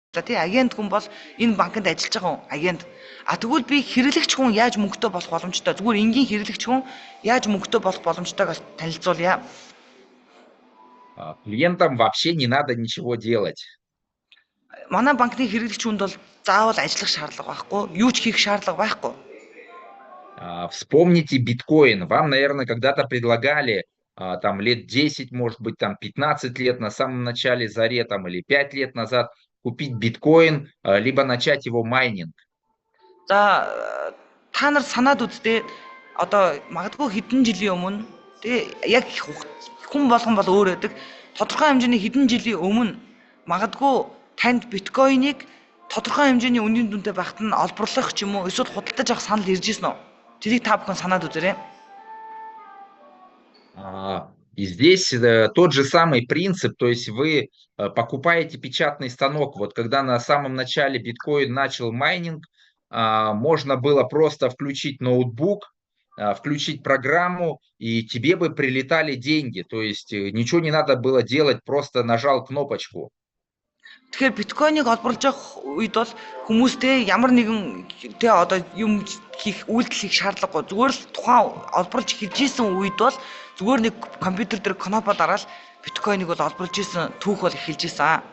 тий агент хүн бол энэ банкнд ажиллаж байгаа хүн агент. Тэгвэл би хэрэглэгч хүн яаж мөнгөтэй болох боломжтой? Зүгээр энгийн хэрэглэгч хүн яаж мөнгөтэй болох боломжтойг танилцуулъя. Клиентам вообще не надо ничего делать. Манай банкны хэрэглэгч хүнд бол заавал ажиллах шаардлага байхгүй, юу ч хийх шаардлага байхгүй. Вспомните биткоин. Вам, наверное, когда-то предлагали там лет 10, может быть, там 15 лет на самом начале заре, там, или 5 лет назад купить биткоин, либо начать его майнинг. За та нар санаад үзтээ одоо магадгүй хэдэн жилийн өмнө тэгээ яг хүн болгон бол өөр байдаг. Тодорхой хэмжээний хэдэн жилийн өмнө магадгүй танд биткойныг тодорхой хэмжээний үнийн дүнтэй байхад нь олборлох ч юм уу эсвэл худалдаж авах санал ирж ирсэн үү? Тэрийг та бүхэн санаад үзээрэй. И здесь тот же самый принцип, то есть вы покупаете печатный станок. Вот когда на самом начале биткоин начал майнинг, можно было просто включить ноутбук, включить программу, и тебе бы прилетали деньги. То есть ничего не надо было делать, просто нажал кнопочку. Тэгэхээр биткойныг олборлож явах үед бол хүмүүстэй ямар нэгэн тэ одоо юм хийх үйлдэл хийх шаардлагагүй. Зүгээр л тухайн олборлож хийж исэн үед бол зүгээр нэг компьютер дээр кнопоо дараад биткойныг бол олборлож исэн түүх бол эхэлж исэн.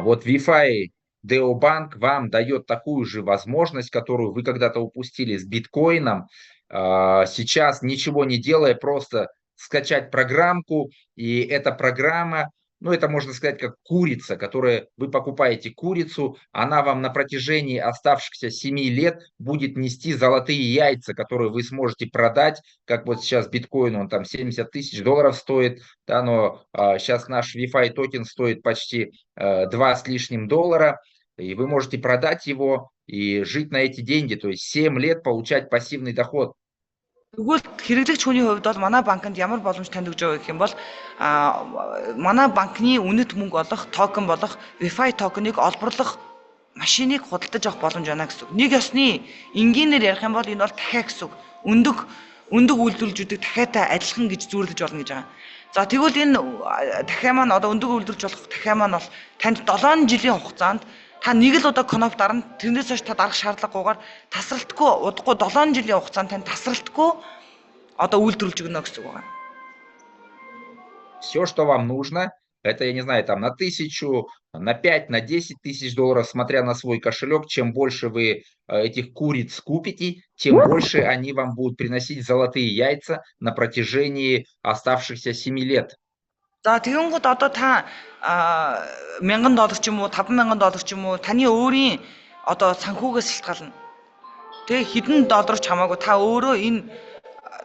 Вот VeFi Deobank вам дает такую же возможность, которую вы когда-то упустили с биткоином. Сейчас ничего не делая, просто скачать программку, и эта программа, ну, это можно сказать как курица, которая вы покупаете курицу, она вам на протяжении оставшихся 7 лет будет нести золотые яйца, которые вы сможете продать, как вот сейчас биткоин, он там 70 тысяч долларов стоит, да, но сейчас наш VeFi токен стоит почти 2 с лишним доллара, и вы можете продать его и жить на эти деньги, то есть 7 лет получать пассивный доход. Тэгвэл хэрэглэгч хүний хувьд бол манай банкнд ямар боломж танд өгж байгаа гэх юм бол манай банкны үнэт мөнгө олох, токен болох VeFi токеныг олборлох машиныг худалдаж авах боломж байна гэсэн үг. Нэг ёсны энгийнээр ярих юм бол энэ бол дахиа гэсэн үг. Өндөг үйлдвэрлэлжүүдийг дахиатай адилхан гэж зүйрлэж болно гэж байгаа. За тэгвэл энэ дахиа маань одоо өндөг үйлдвэрлэж болох дахиа маань бол танд 7 жилийн хугацаанд та нэг л удаа коноп дарна, тэрнээс хойш та дарах шаардлагагүйгээр тасралтгүй удахгүй 7 жилийн хугацаанд тань тасралтгүй одоо үйлдвэрлэж өгнө гэсэн үг байна. Все, что вам нужно, это, я не знаю, там на 1000, на 5, на 10 тысяч долларов, смотря на свой кошелек. Чем больше вы этих куриц купите, тем больше они вам будут приносить золотые яйца на протяжении оставшихся 7 лет. За тэгэнгүүт одоо та $1000 ч юм уу $5,000 ч юм уу таны өөрийн одоо санхүүгээс шалтгаална. Тэ хэдэн доллар ч хамаагүй та өөрөө энэ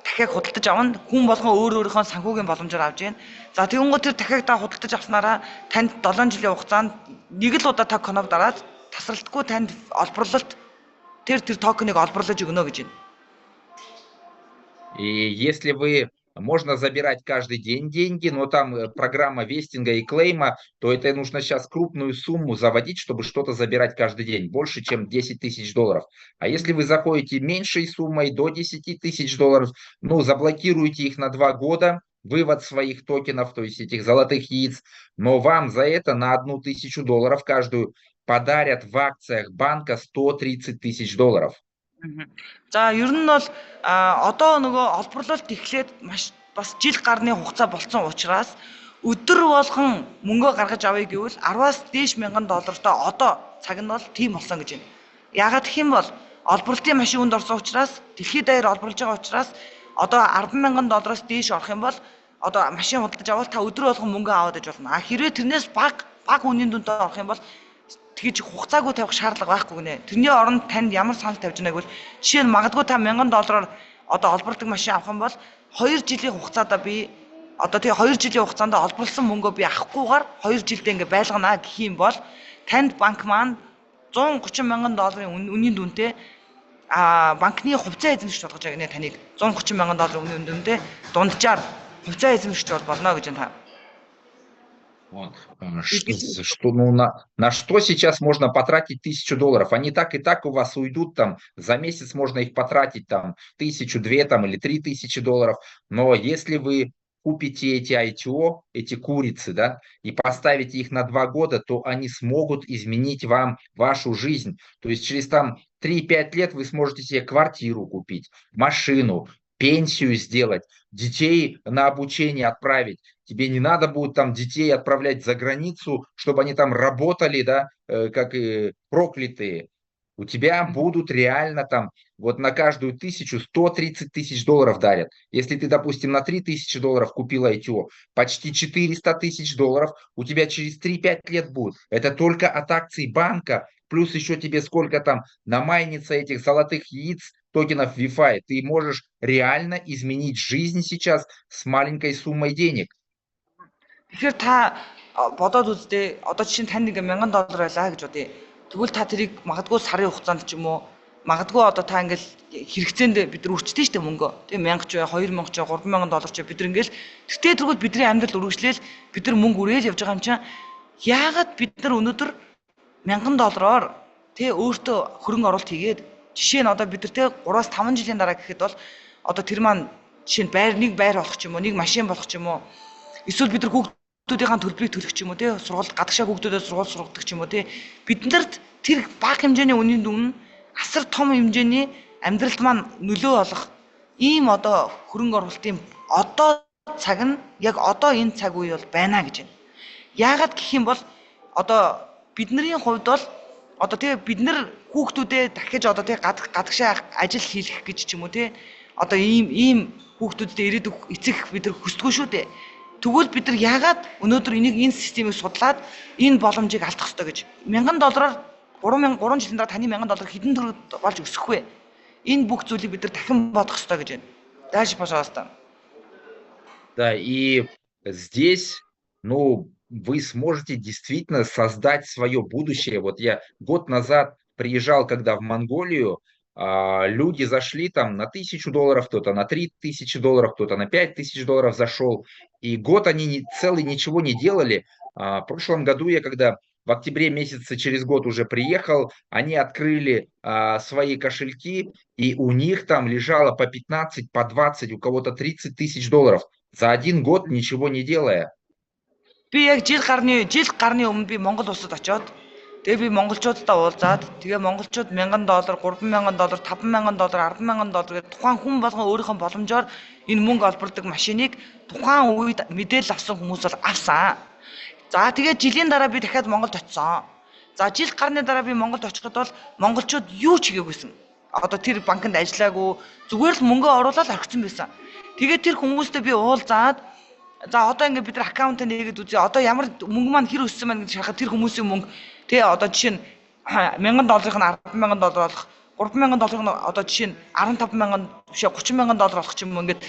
дахиад худалдаж авна. Хүн болгон өөрийнхөө санхүүгийн боломжоор авч яана. За тэгэнгүүт тэр дахиад та худалдаж авснараа танд 7 жилийн хугацаанд нэг л удаа та коноп дараад тасралтгүй танд олборлолт тэр токеныг олборлож өгнө гэж байна. И если вы можно забирать каждый день деньги, но там программа вестинга и клейма, то это нужно сейчас крупную сумму заводить, чтобы что-то забирать каждый день, больше, чем 10 тысяч долларов. А если вы заходите меньшей суммой, до 10 тысяч долларов, ну, заблокируйте их на 2 года, вывод своих токенов, то есть этих золотых яиц, но вам за это на 1000 долларов каждую подарят в акциях банка 130 тысяч долларов. За ер нь бол одоо нөгөө олборлолт эхлээд маш бас жил гарны хугацаа болцсон учраас өдөр болгон мөнгө гаргаж авъя гэвэл 10-аас дээш $1000-тай одоо цаг нь бол тийм болсон гэж байна. Яагаад гэх юм бол олборлтын машин үнд орсон учраас дэлхийд даяар олборлож байгаа учраас одоо $10,000-аас дээш орох юм бол одоо машин худалдаж авал та өдөр болгон мөнгө аваад иж болно. Хэрвээ тэрнээс баг үнийн дүнтэй орох юм бол тэгж хугацаагүй тавих шаардлага байхгүй гинэ. Тэрний оронд танд ямар санал тавьж байгааг бол жишээ нь магадгүй та $1000 одоо олборлдог машин авах юм бол 2 жилийн хугацаанд би одоо тэгээ 2 жилийн хугацаанд олборлсон мөнгөө би авахгүйгээр 2 жилдээ ингээ байлгана гэх юм бол танд банк маань $130,000 үнийн дүнтэй банкны хувьцаа эзэмшигч болгож байгаа гинэ таныг $130,000 үнийн дүнтэй дунджаар хувьцаа эзэмшигч болно гэж байна. На что сейчас можно потратить $1000? Они так и так у вас уйдут, там за месяц можно их потратить там 1000, 2 там, или $3000. Но если вы купите эти ITO, эти курицы, да, и поставите их на 2 года, то они смогут изменить вам вашу жизнь. То есть через там 3-5 лет вы сможете себе квартиру купить, машину, пенсию сделать, детей на обучение отправить. Тебе не надо будет там детей отправлять за границу, чтобы они там работали, да, как проклятые. У тебя будут реально там, вот на каждую 1000 130 тысяч долларов дарят. Если ты, допустим, на 3000 долларов купил ITO, почти 400 тысяч долларов у тебя через 3-5 лет будет. Это только от акций банка, плюс еще тебе сколько там намайнится этих золотых яиц, токенов VeFi. Ты можешь реально изменить жизнь сейчас с маленькой суммой денег. Тэгэхээр та бодоод үзтээ одоо жишээ нь тань нэг $1000 байлаа гэж бодъё. Тэгвэл та тэрийг магадгүй сарын хугацаанд ч юм уу магадгүй одоо та ингээл хэрэгцээнд бид нар үрчтэй штэ мөнгө. Тэгээ 1000 ч бай, 2000 ч бай, $3000 ч бай бид нар ингээл тэгтээ тэргүүл бидний амьдрал үргэлжлээл бид нар мөнгө үрээд явж байгаа юм чинь яагаад бид нар өнөөдөр $1000-оор тэ өөртөө хөрөнгө оруулалт хийгээд жишээ нь одоо бид нар тэ 3-5 жилийн дараа гэхэд бол одоо тэр маань жишээ нь нэг байр болох ч юм уу, нэг машин болох ч юм уу. Эсвэл бид нар хүүхдүүдийн төлбөрийг төлөх ч юм уу тий сургууль гадагшаа хүүхдүүдэд сургууль сургадаг ч юм уу тий биднэрт тэр бага хэмжээний үнийн дүн асар том хэмжээний амьдралд маань нөлөө олох ийм одоо хөрөнгө оруулалтын одоо цаг нь яг одоо энэ цаг үе бол байна гэж байна. Яагаад гэх юм бол одоо бидний хувьд бол одоо тий бид нар хүүхдүүдээ дахиж одоо тий гадагшаа ажил хийх гэж ч юм уу тий одоо ийм хүүхдүүдтэй ирээдүйг эцэг бид нар хүсдэггүй шүү дээ. Тэгвэл бид нар яагаад өнөөдөр энэ системийг судлаад энэ боломжийг алдах ёстой гэж $1000-аар 3 жилийн дараа таны $1000 хэдэн төгрөг болж өсөх вэ? Энэ бүх зүйлийг бид нар дахин бодох ёстой гэж байна. Дальше, пожалуйста. Да, и здесь, ну, вы сможете действительно создать свое будущее. Вот я год назад приезжал, когда в Монголию, люди зашли там на $1000, кто-то на $3000, кто-то на $5000 зашел. И год они целый ничего не делали. В прошлом году я, когда в октябре месяце через год уже приехал, они открыли свои кошельки, и у них там лежало по 15, по 20, у кого-то $30 тысяч за один год ничего не делая. Би яг жил гарны өмнө би Монгол улсад очиод тэгээ би монголчуудтай уулзаад тэгээ монголчууд $1000, $3000, $5000, $100000 гэдэг тухайн хүн болгон өөрийнхөө боломжоор энэ мөнгө олбордог машиныг тухайн үед мэдээлэл авсан хүмүүс бол авсан. За тэгээ жилийн дараа би дахиад Монголд очисон. За жил гарны дараа би Монголд очиход бол монголчууд юу ч хийгээгүйсэн. Одоо тэр банкнд ажиллаагүй зүгээр л мөнгө оруулаад орхисон байсан. Тэгээд тэр хүмүүстэй би уулзаад за одоо ингээд бид нар аккаунт нээгээд үзье. Одоо ямар мөнгө маань хэр өссөн маань гэж харахад тэр хүмүүсийн мөнгө тэгээ одоо жишээ нь $1000-ын $100000 болох, $3000-ын одоо жишээ нь $15000 биш $30000 болох ч юм уу ингээд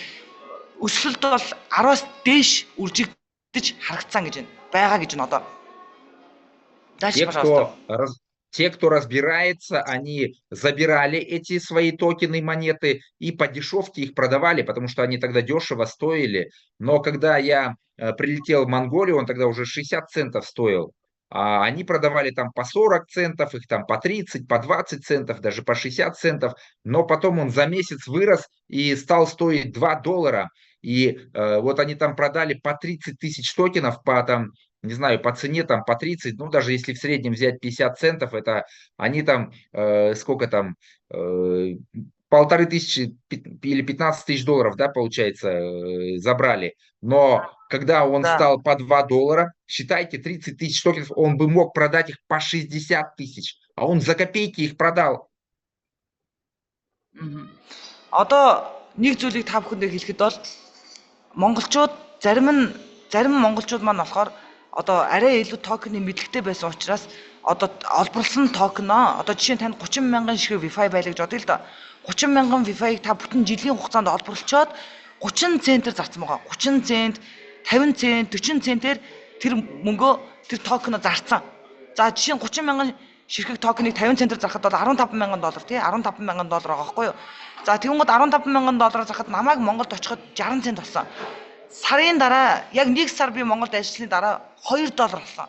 өсөлт бол 10-аас дээш үржигдэж харагдсан гэж байгаа гэж байна одоо. Дальше, пожалуйста. Те, кто разбирается, они забирали эти свои токены, монеты и по дешевке их продавали, потому что они тогда дешево стоили. Но когда я прилетел в Монголию, он тогда уже 60 центов стоил. А они продавали там по 40 центов, их там по 30, по 20 центов, даже по 60 центов. Но потом он за месяц вырос и стал стоить $2. И вот они там продали по 30 тысяч токенов, по там, не знаю, по цене там по 30, ну даже если в среднем взять 50 центов, это они там, сколько там, $1500 или $15 тысяч, да, получается, забрали. Но когда он стал по $2, считайте, 30 тысяч токенов, он бы мог продать их по 60 тысяч, а он за копейки их продал. Одоо нэг зүйлийг та бүхэндээ хэлэхэд бол монголчууд зарим монголчууд маань болохоор одоо арай илүү токены мэдлэгтэй байсан учраас одоо олборлсон токеноо одоо жишээ нь танд 30,000 шиг VeFi байлаа гэж бодъё л да. 30,000 VeFi-г та бүтэн жилийн хугацаанд олборлчоод 30 центээр зарцсан байгаа. 30 цент, 50 цент, 40 центээр тэр мөнгөө тэр токеноо зарцсан. За жишээ нь 30,000 ширхэг токеныг 50 центээр зархад бол $15,000 тий $15,000 байгаа байхгүй юу? За тэгвэл $15,000 зархад намайг Монголд очиход 60 цент болсон. Сарын дараа яг 1 сар би Монголд ажилласны дараа $2 болсон.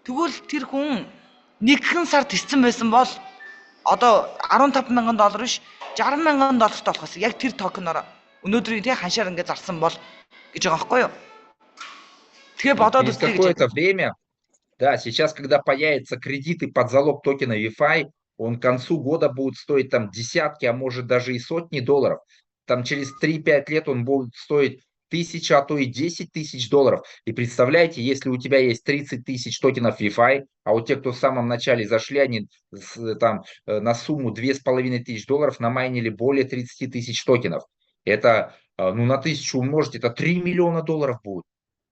Тэгвэл тэр хүн нэгэн сар тисцэн байсан бол одоо $15,000 биш $60,000 болох байсан. Яг тэр токеноор өнөөдрийн тий ханшаар ингээд зарсан бол гэж байгаа байхгүй юу? Тэгэхээр И бодоод через үзлээ гэж. какое-то время, да, сейчас, когда появятся кредиты под залог токена VeFi, он к концу года будет стоить там десятки, а может даже и сотни долларов. Там через 3-5 лет он будет стоить 1000, а то и 10 тысяч долларов. И представляете, если у тебя есть 30 тысяч токенов VeFi, а у тех, кто в самом начале зашли, они там на сумму 2500 долларов намайнили более 30 тысяч токенов. Это, ну, на 1000 умножить, это 3 миллиона долларов будет.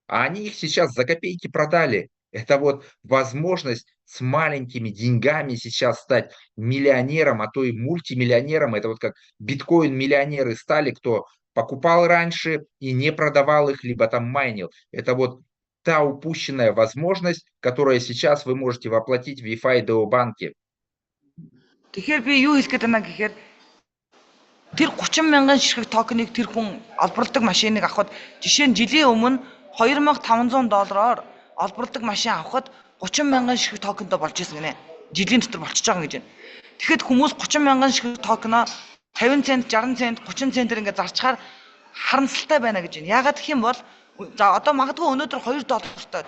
А они их сейчас за копейки продали. Это вот возможность с маленькими деньгами сейчас стать миллионером, а то и мультимиллионером. Это вот как биткоин-миллионеры стали, кто покупал раньше и не продавал их, либо там майнил. Это вот та упущенная возможность, которую сейчас вы можете воплотить в VeFi Deo банке. Тэгэхээр би юу хэлэх гээд байна гэхээр тэр 30 мянган ширхэг токеныг тэр хүн олборлдог машиныг авахд жишээ нь жилийн өмнө $2500 олборлдог машин авахд 30 мянган ширхэг токентой болж исэн гинэ. Жилийн дотор болчихж байгаа гэж байна. Тэгэхэд хүмүүс 30 мянган ширхэг токеноо 50 цент, 60 цент, 30 центээр ингээд зарчхаар харамсалтай байна гэж байна. Яагаад гэх юм бол за одоо магадгүй өнөөдөр $2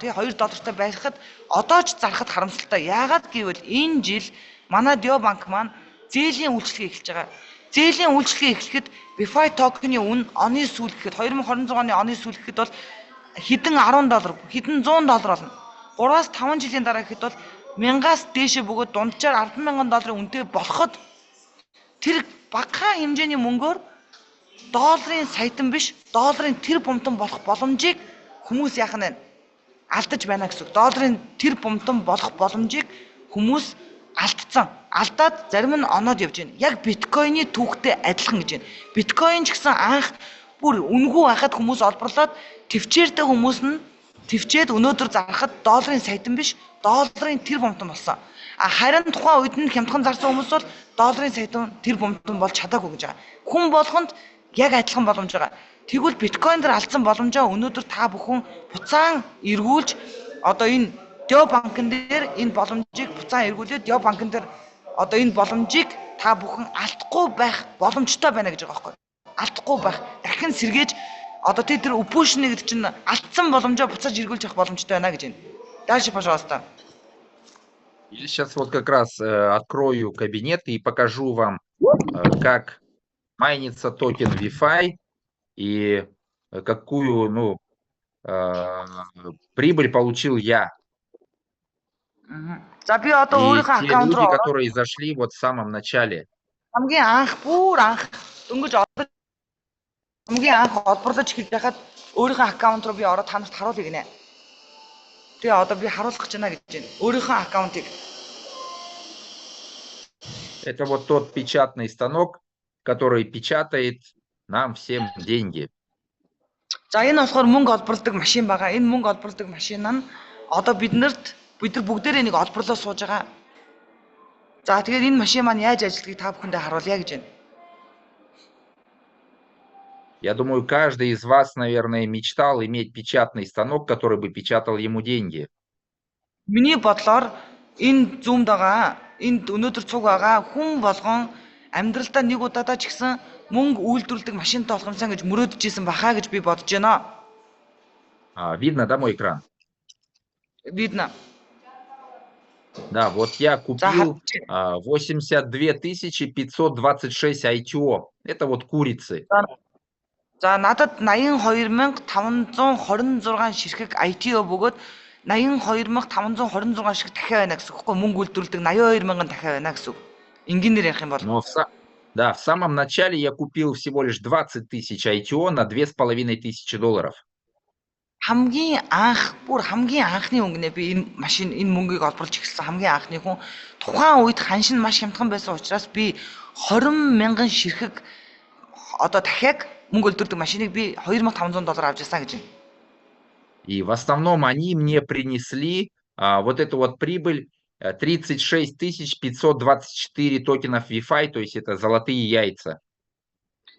тий $2 байхад одоо ч зарахад харамсалтай. Яагаад гэвэл энэ жил манай Deo банк маань зээлийн үйлчлэгээ эхэлж байгаа. Зээлийн үйлчлэгээ эхлэхэд VeFi токены үн оны сүүл гэхэд 2026 оны оны сүүл гэхэд бол хэдэн $10, хэдэн $100 болно. 3-5 жилийн дараа гэхэд бол 1000-аас дээшээ бөгөөд дунджаар $10,000 үнэтэй болоход тэр багахан хэмжээний мөнгөөр долларын саятан биш, долларын тэр бумтан болох боломжийг хүмүүс яах нь алдаж байна гэсэн. Долларын тэр бумтан болох боломжийг хүмүүс алдсан. Алдаад зарим нь оноод явж байна. Яг биткойны түүхтэй адилхан гэж байна. Биткойн ч гэсэн анх бүр үнэгүй байхад хүмүүс олборлоод төвчээртэй хүмүүс нь төвчээд өнөөдөр зарахад долларын саятан биш, долларын тэр бумтан болсон. Харин тухайн үед нь хямдхан зарсан хүмүүс бол долларын саятан тэр бумтан болж чадаагүй гэж байгаа. Хүн болгонд яг адилхан боломж байгаа. Тэгвэл биткойн дээр алдсан боломжоо өнөөдөр та бүхэн буцаан эргүүлж одоо энэ Deo банкн дээр энэ боломжийг буцаан эргүүлээд Deo банкн дээр одоо энэ боломжийг та бүхэн алдахгүй байх боломжтой байна гэж байгаа байхгүй. Алдахгүй байх. Дахин сэргээж одоо тэр option гэдэг чинь алдсан боломжоо буцааж эргүүлж авах боломжтой байна гэж байна. Дальше, пожалуйста. Я сейчас вот как раз открою кабинет и покажу вам, как майнится токен VeFi и какую, ну, прибыль получил я. За би одоо И өөрийнхөө те аккаунт люди, руу которые зашли вот в самом начале. хамгийн анх бүр анх дөнгөж хамгийн анх олборлож эхэлж байхад өөрийнхөө аккаунт руу би ороод та нарт харуулъя гинэ. Тэгээ одоо би харуулах гэж байна гэж байна. Өөрийнхөө аккаунтыг. Это вот тот печатный станок, который печатает нам всем деньги. За энэ болохоор мөнгө олборлдог машин байгаа. Энэ мөнгө олборлдог машин нь одоо бид нар бүгдээрээ нэг олборлоо сууж байгаа. За тэгээд энэ машин маань яаж ажилладгийг та бүхэндээ харуулъя гэж байна. Я думаю, каждый из вас, наверное, мечтал иметь печатный станок, который бы печатал ему деньги. Миний бодлоор энэ зүүмд байгаа, энд өнөөдөр цуг байгаа хүн болгон амьдралдаа нэг удаадаа ч гэсэн мөнгө үйлдвэрлэдэг машинтай болох юмсан гэж мөрөөдөж исэн бахаа гэж би бодож байна. Видно, да, мой экран? Видно. Да, вот я купил 82 526 ITO. Это вот курицы. За надад 82526 ширхэг ITO бөгөөд 82526 ширхэг дахиад байна гэсэн үг хэвгүй мөнгө үйлдвэрлэдэг 82000 дахиад байна гэсэн үг. Энгийнээр ярих юм бол. Но да, в самом начале я купил всего лишь 20 тысяч ITO на $2500. Хамгийн анхны өнгөнөө би энэ машин энэ мөнгийг олборлож эхэлсэн хамгийн анхны хүн тухайн үед ханшин маш хямдхан байсан учраас би 20,000 ширхэг одоо дахиад мөнгө олдвэрдэг машиныг би $2500 авч ирсэн гэж байна. И в основном они мне принесли вот эту вот прибыль 36 524 токенов VeFi, то есть это золотые яйца.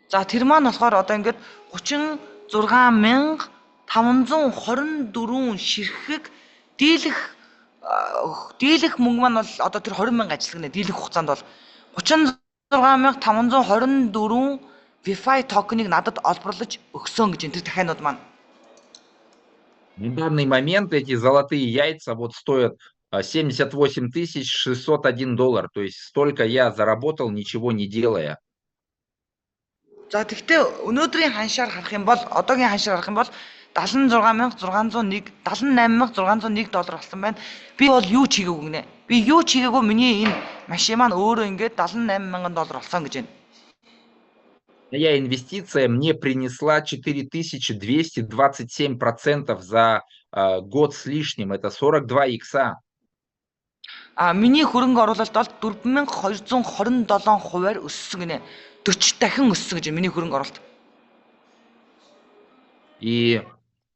За тэр маань болохоор одоо ингээд 36524 ширхэг дийлэх мөнгө маань бол одоо тэр 20,000 ажиллах нэ дийлэх хугацаанд бол 36524 VeFi токеныг надад олборлож өгсөн гэж энэ тэр дахианууд маань. На данный момент эти золотые яйца вот стоят 78 601 доллар. То есть столько я заработал, ничего не делая. За тэгвэл өнөөдрийн ханшаар харах юм бол одоогийн ханшаар харах юм бол 76601 78601 доллар болсон байна. Би бол юу ч хийгээгүй гинэ. Би юу ч хийгээгүй миний энэ машин маань өөрөө ингээд 78000 доллар болсон гэж байна. Моя инвестиция мне принесла 4227% за год с лишним. Это 42 икса. Миний хөрөнгө оруулалт бол 4227 хувиар өссөн гинэ. 40 дахин өссөн гэж миний хөрөнгө оруулалт. И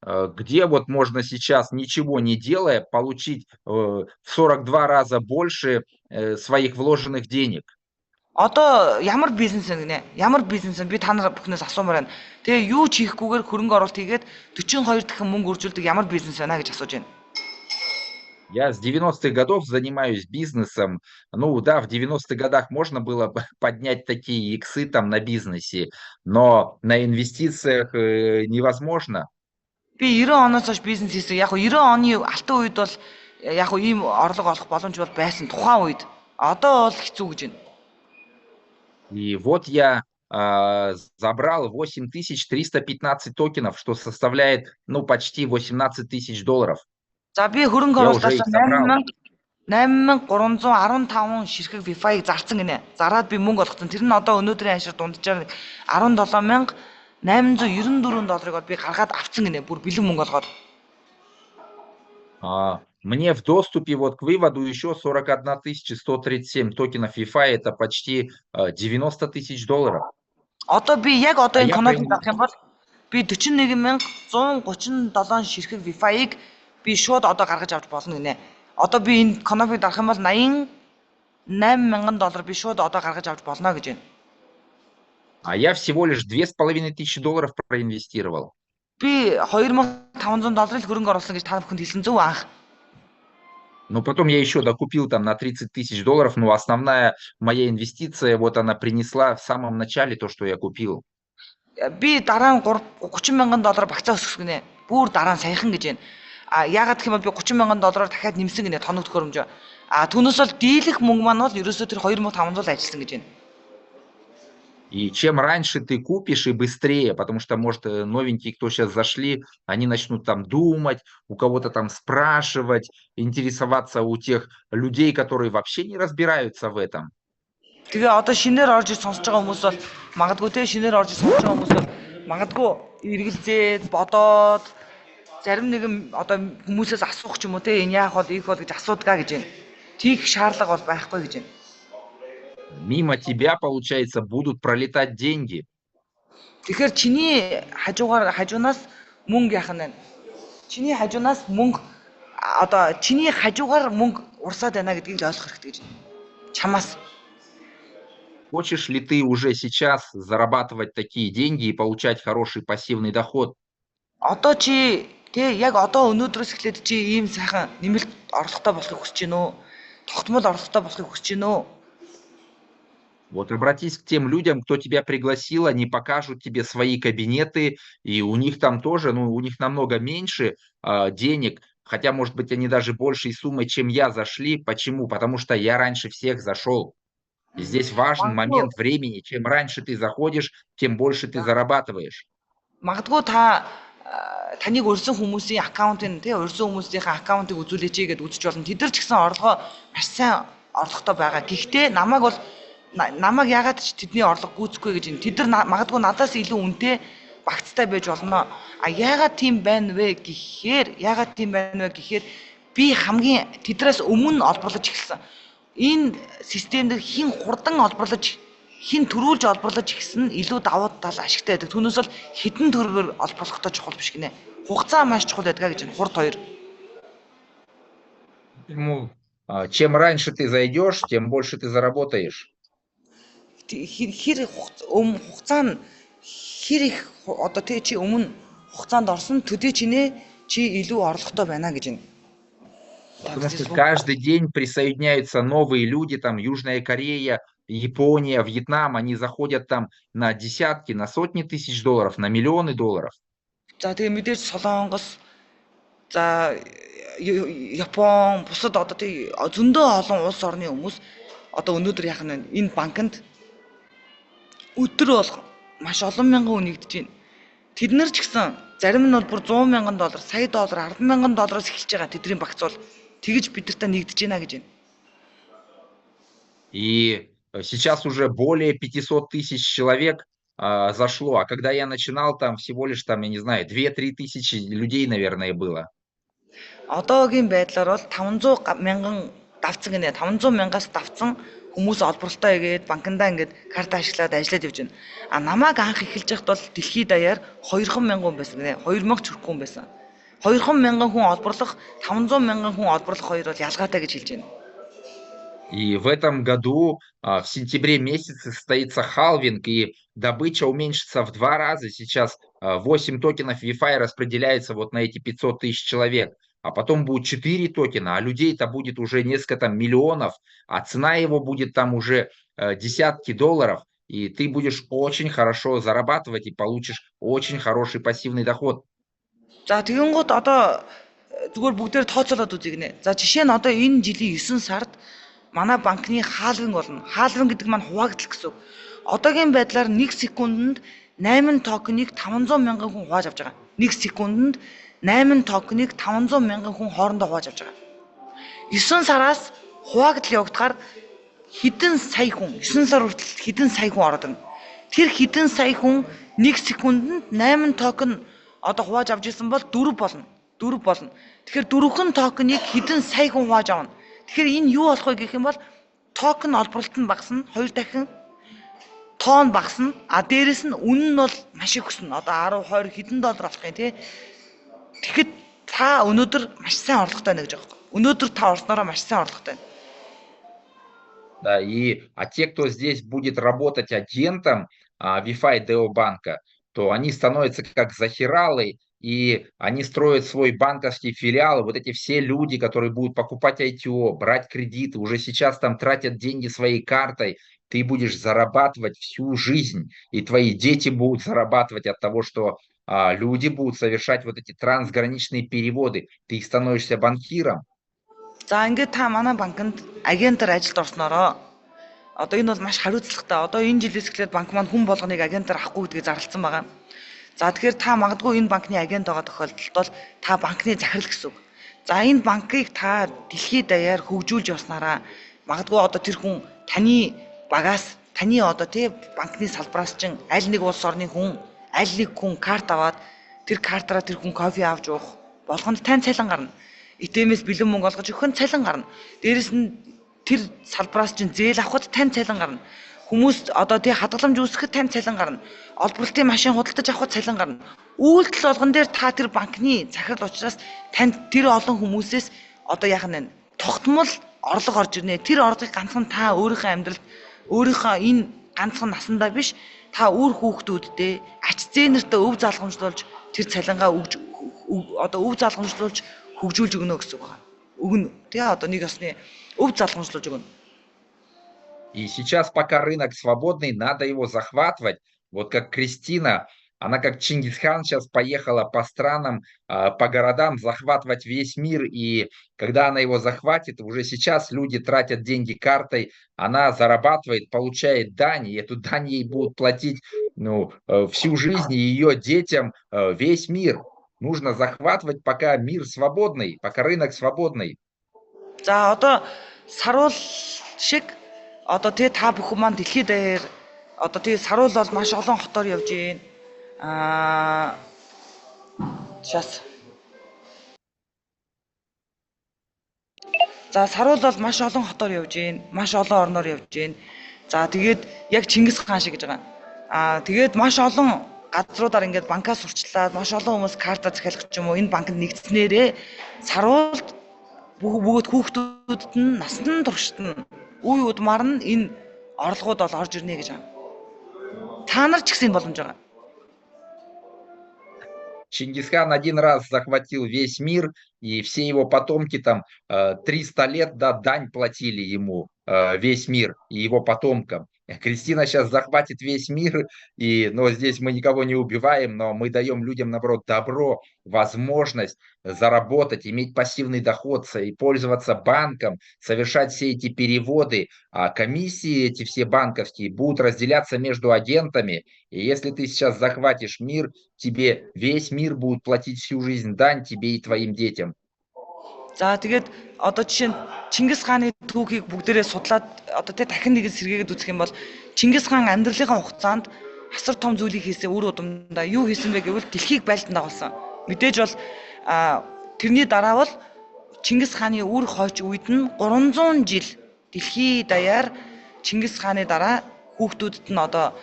где вот можно сейчас, ничего не делая, получить в 42 раза больше своих вложенных денег? Одоо ямар бизнес вэ гинэ? Ямар бизнес вэ? Би та нар бүхнээс асуумаар байна. Тэгээ юу ч хийхгүйгээр хөрөнгө оруулалт хийгээд 42 дахин мөнгө үржүүлдэг ямар бизнес байна гэж асууж байна. Я с 90-х годов занимаюсь бизнесом. Ну да, в 90-х годах можно было поднять такие иксы там на бизнесе, но на инвестициях невозможно. Би 90 оноос хойш бизнес хийсэн. Яг нь 90 оны алтан үед бол яг нь ийм орлого олох боломж бол байсан тухайн үед. Одоо бол хэцүү гэж байна. И вот я забрал 8315 токенов, что составляет, ну, почти 18 тысяч долларов. За би хөрөнгө оруулалтаас 8315 ширхэг VFI-г зарцсан гинэ. Зараад би мөнгө олгосон. Тэр нь одоо өнөөдрийн ханшаар дунджаар 17894 долларыг бол би гаргаад авцсан гинэ. Бүр бэлэн мөнгө олгоод. Мне в доступе вот к выводу еще 41 137 токенов VFI, это почти 90 тысяч долларов. Одоо би яг одоо энэ тоног авах юм бол би 41137 ширхэг VFI-г би шууд одоо гаргаж авч болно гинэ. Одоо би энэ конопиг дарах юм бол 88000 доллар би шууд одоо гаргаж авч болно гэж байна. А я всего лишь 2500 долларов проинвестировал. Би 2500 долларыг хөрөнгө оруулсан гэж та бүхэнд хэлсэн зөв анх. Но потом я еще докупил там на 30 тысяч долларов, но основная моя инвестиция, вот она принесла в самом начале то, что я купил. Би дараа нь 30,000 доллар багцаа өсгөх гинэ. Бүр дараа нь саяхан гэж байна. Яагаад гэх юм бол би 30,000 доллараар дахиад нэмсэн гинэ тоног төхөөрөмж. Түүнээс бол дийлэх мөнгө маань бол ерөөсөө тэр 2500 ажилласан гэж байна. И чем раньше ты купишь и быстрее, потому что, может, новенькие, кто сейчас зашли, они начнут там думать, у кого-то там спрашивать, интересоваться у тех людей, которые вообще не разбираются в этом. Тэгээ одоо шинээр орж иж сонсож байгаа хүмүүс бол магадгүй те шинээр орж иж сонсож байгаа хүмүүс бол магадгүй эргэлзээд бодоод зарим нэгэн одоо хүмүүсээс асуух ч юм уу те энэ яах бол их бол гэж асуудгаа гэж байна. Тих шаардлага бол байхгүй гэж байна. Мимо тебя, получается, будут пролетать деньги. Тэгэхээр чиний хажуунаас мөнгө яах нь вэ? Чиний хажуунаас мөнгө одоо чиний хажуугаар мөнгө урсаад байна гэдгийг л ойлгох хэрэгтэй гэж байна. Чамаас. Хочешь ли ты уже сейчас зарабатывать такие деньги и получать хороший пассивный доход? Одоо чи тэг яг одоо өнөөдрөөс эхлээд чи ийм сайхан нэмэлт орлоготой болохыг хүсэж байна уу? Тогтмол орлоготой болохыг хүсэж байна уу? Вот обратись к тем людям, кто тебя пригласил, они покажут тебе свои кабинеты, и у них там тоже, ну, у них намного меньше денег, хотя, может быть, они даже большей суммой, чем я, зашли. Почему? Потому что я раньше всех зашел. И здесь важен момент времени. Чем раньше ты заходишь, тем больше ты зарабатываешь. Магадгүй таныг өрсөн хүмүүсийн аккаунтын тий өрсөн хүмүүсийн аккаунтыг үзүүлээч гэдээ үзэж болно. Тэд нар ч гэсэн орлогоо маш сайн орлоготой байгаа. Гэхдээ намайг яагаад ч тэдний орлого гүйцэхгүй гэж юм. Тэд нар магадгүй надаас илүү үнэтэй багцтай байж болно. Яагаад тийм байна вэ гэхээр би хамгийн тэднээс өмнө олборлож эхэлсэн. Энэ системд хин хурдан олборлож хин төрүүлж олборлож ихсэн илүү давуу тал ашигтай байдаг. Түүнээс бол хідэн төгрөгөөр олборлохтой чухал биш гинэ. Хугацаа маш чухал байдаг гэж байна. Хурд хоёр. Чем раньше ты зайдешь, тем больше ты заработаешь. Хэр хугацаа нь хэр их одоо тий чи өмнө хугацаанд орсон төдий чи илүү орлоготой байна гэж байна. Потому что каждый день присоединяются новые люди, там Южная Корея, Япония, Вьетнам, они заходят там на десятки, на сотни тысяч долларов, на миллионы долларов. За тэгээ мэдээж Солонгос, За Япон бусад одоо тий зөндөө олон улс орны хүмүүс одоо өнөөдөр яах нь энэ банкнд өдөр болго маш олон мянган хүн нэгдэж байна. Тэд нар ч гэсэн зарим нь бол бүр 100 мянган доллар, сая доллар, 10 мянган доллараас эхэлж байгаа тэдний багц бол тэгж бидэртээ нэгдэж байна гэж байна. И сейчас уже более 500 тысяч человек зашло. А когда я начинал, там всего лишь, там, я не знаю, 2-3 тысячи людей, наверное, было. Одоогийн байдлаар бол 500 мянган давцсан гинэ. 500 мянгаас давцсан хүмүүс олборлолтоо игээд банкндаа ингээд карта ашиглаад ажиллаад явж байна. А намайг анх эхэлж байхад бол дэлхийд даяар 200 мянган хүн байсан гинэ. 2000 ч хүрэхгүй хүн байсан. 200 мянган хүн олборлох, 500 мянган хүн олборлох хоёр бол ялгаатай гэж хэлж байна. И в этом году, в сентябре месяце, состоится халвинг, и добыча уменьшится в 2 раза. Сейчас 8 токенов VeFi распределяется вот на эти 500 тысяч человек. А потом будет 4 токена, а людей-то будет уже несколько там миллионов, а цена его будет там уже десятки долларов. И ты будешь очень хорошо зарабатывать и получишь очень хороший пассивный доход. За тэгэнгүүт одоо зүгээр бүгдээр тооцоолоод үзье гинэ. За жишээ нь одоо энэ жилийн 9 сард манай банкны хаалвинг болно. Хаалвинг гэдэг маань хуваагдал гэсэн үг. Одоогийн байдлаар 1 секундэд 8 токеныг 500 мянган хүн хувааж авч байгаа. 1 секундэд 8 токеныг 500 мянган хүн хоорондоо хувааж авч байгаа. 9 сараас хуваагдал явагдахаар хэдэн сая хүн 9 сар хүртэл хэдэн сая хүн ороод ирнэ. Тэр хэдэн сая хүн 1 секундэд 8 токен одоо хувааж авч ирсэн бол 4 болно. 4 болно. Тэгэхээр дөрвөн токеныг хэдэн сая хүн хувааж авна. Тэгэхээр энэ юу болох вэ гэх юм бол токен олборлолт нь багасна, 2 дахин тоон багасна, а дээрэс нь үнэ нь бол маш их өснө. Одоо 10, 20 хэдэн доллар болох юм тий. Тэгэхэд та өнөөдөр маш сайн орлоготой байна гэж байгаа юм. Өнөөдөр та орснороо маш сайн орлоготой байна. Да, а те, кто здесь будет работать агентом VeFi Deo банка, то они становятся как захиралы, и они строят свой банковский филиал. Вот эти все люди, которые будут покупать ITO, брать кредиты, уже сейчас там тратят деньги своей картой, ты будешь зарабатывать всю жизнь, и твои дети будут зарабатывать от того, что люди будут совершать вот эти трансграничные переводы. Ты становишься банкиром. За ингээд та манай банкнд агентаар ажилд орсноороо одоо энэ бол маш хариуцлагатай. Одоо энэ жилээс эхлээд банк маань хүн болгоныг агентаар авахгүй гэдгийг зарласан байгаа. За тэгэхээр та магадгүй энэ банкны агент байгаа тохиолдолд бол та банкны захирал гэсэн үг. За энэ банкыг та дэлхийд даяар хөгжүүлж явснараа магадгүй одоо тэр хүн таны багаас таны одоо тий банкны салбараас чинь аль нэг улс орны хүн аль нэг хүн карт аваад тэр картаараа тэр хүн кофе авч уух болгонд тань цалин гарна. ИТМ-с бэлэн мөнгө олгож өгөх нь цалин гарна. Дээрэс нь тэр салбараас чинь зээл авахд тань цалин гарна. Хүмүүс одоо тий хадгаламж үүсгэхэд тань цалин гарна. Олборлолтын машин худалдаж авахд цалин гарна. Үйлдэл болгон дээр та тэр банкны захирал учраас танд тэр олон хүмүүсээс одоо яах нь тогтмол орлого орж ирнэ. Тэр орлогыг ганцхан та өөрийнхөө амьдралд өөрийнхөө энэ ганцхан насандаа биш та үр хүүхдүүддээ ач зээнэртээ өв залгамжлуулж тэр цалингаа одоо өв залгамжлуулж хөгжүүлж өгнө гэсэн үг байна. Өгнө. Тэгээ одоо нэг осны өв залгамжлуулж өгнө. И сейчас, пока рынок свободный, надо его захватывать. Вот как Кристина, она как Чингисхан сейчас поехала по странам, по городам захватывать весь мир. И когда она его захватит, уже сейчас люди тратят деньги картой, она зарабатывает, получает дань, и эту дань ей будут платить всю жизнь, и ее детям весь мир. Нужно захватывать, пока мир свободный, пока рынок свободный. За одоо саруул шиг одоо тэгээ та бүхэн маань дэлхийд даяар одоо тэгээ саруул бол маш олон хотоор явж байна. Сейчас. За саруул бол маш олон хотоор явж байна. Маш олон орноор явж байна. За тэгээд яг Чингис хаан шиг гэж байгаа. Тэгээд маш олон газруудаар ингээд банкаа сурчлаад маш олон хүмүүс карта захиалгах ч юм уу энэ банкнд нэгдснээрээ саруулд бүгд хүүхдүүдэд нь насан туршид нь үе удмаар нь энэ орлогууд бол орж ирнэ гэж байна. Та нар ч гэсэн боломж байгаа. Чингисхан один раз захватил весь мир, и все его потомки там 300 лет, да, дань платили ему, весь мир и его потомкам. Кристина сейчас захватит весь мир, но здесь мы никого не убиваем, но мы даем людям, наоборот, добро, возможность заработать, иметь пассивный доход, и пользоваться банком, совершать все эти переводы, а комиссии эти все банковские будут разделяться между агентами, и если ты сейчас захватишь мир, тебе весь мир будет платить всю жизнь дань тебе и твоим детям. За тэгээд одоо жишээ нь Чингис хааны түүхийг бүгдээрээ судлаад одоо тэ дахин нэгэн сэргээгээд үзэх юм бол Чингис хаан амьдралынхаа хугацаанд асар том зүйлийг хийсэн үр удамдаа юу хийсэн бэ гэвэл дэлхийг байлдан дагуулсан. Мэдээж бол тэрний дараа бол Чингис хааны үр хойч үед нь 300 жил дэлхий даяар Чингис хааны дараа хүүхдүүдэд нь одоо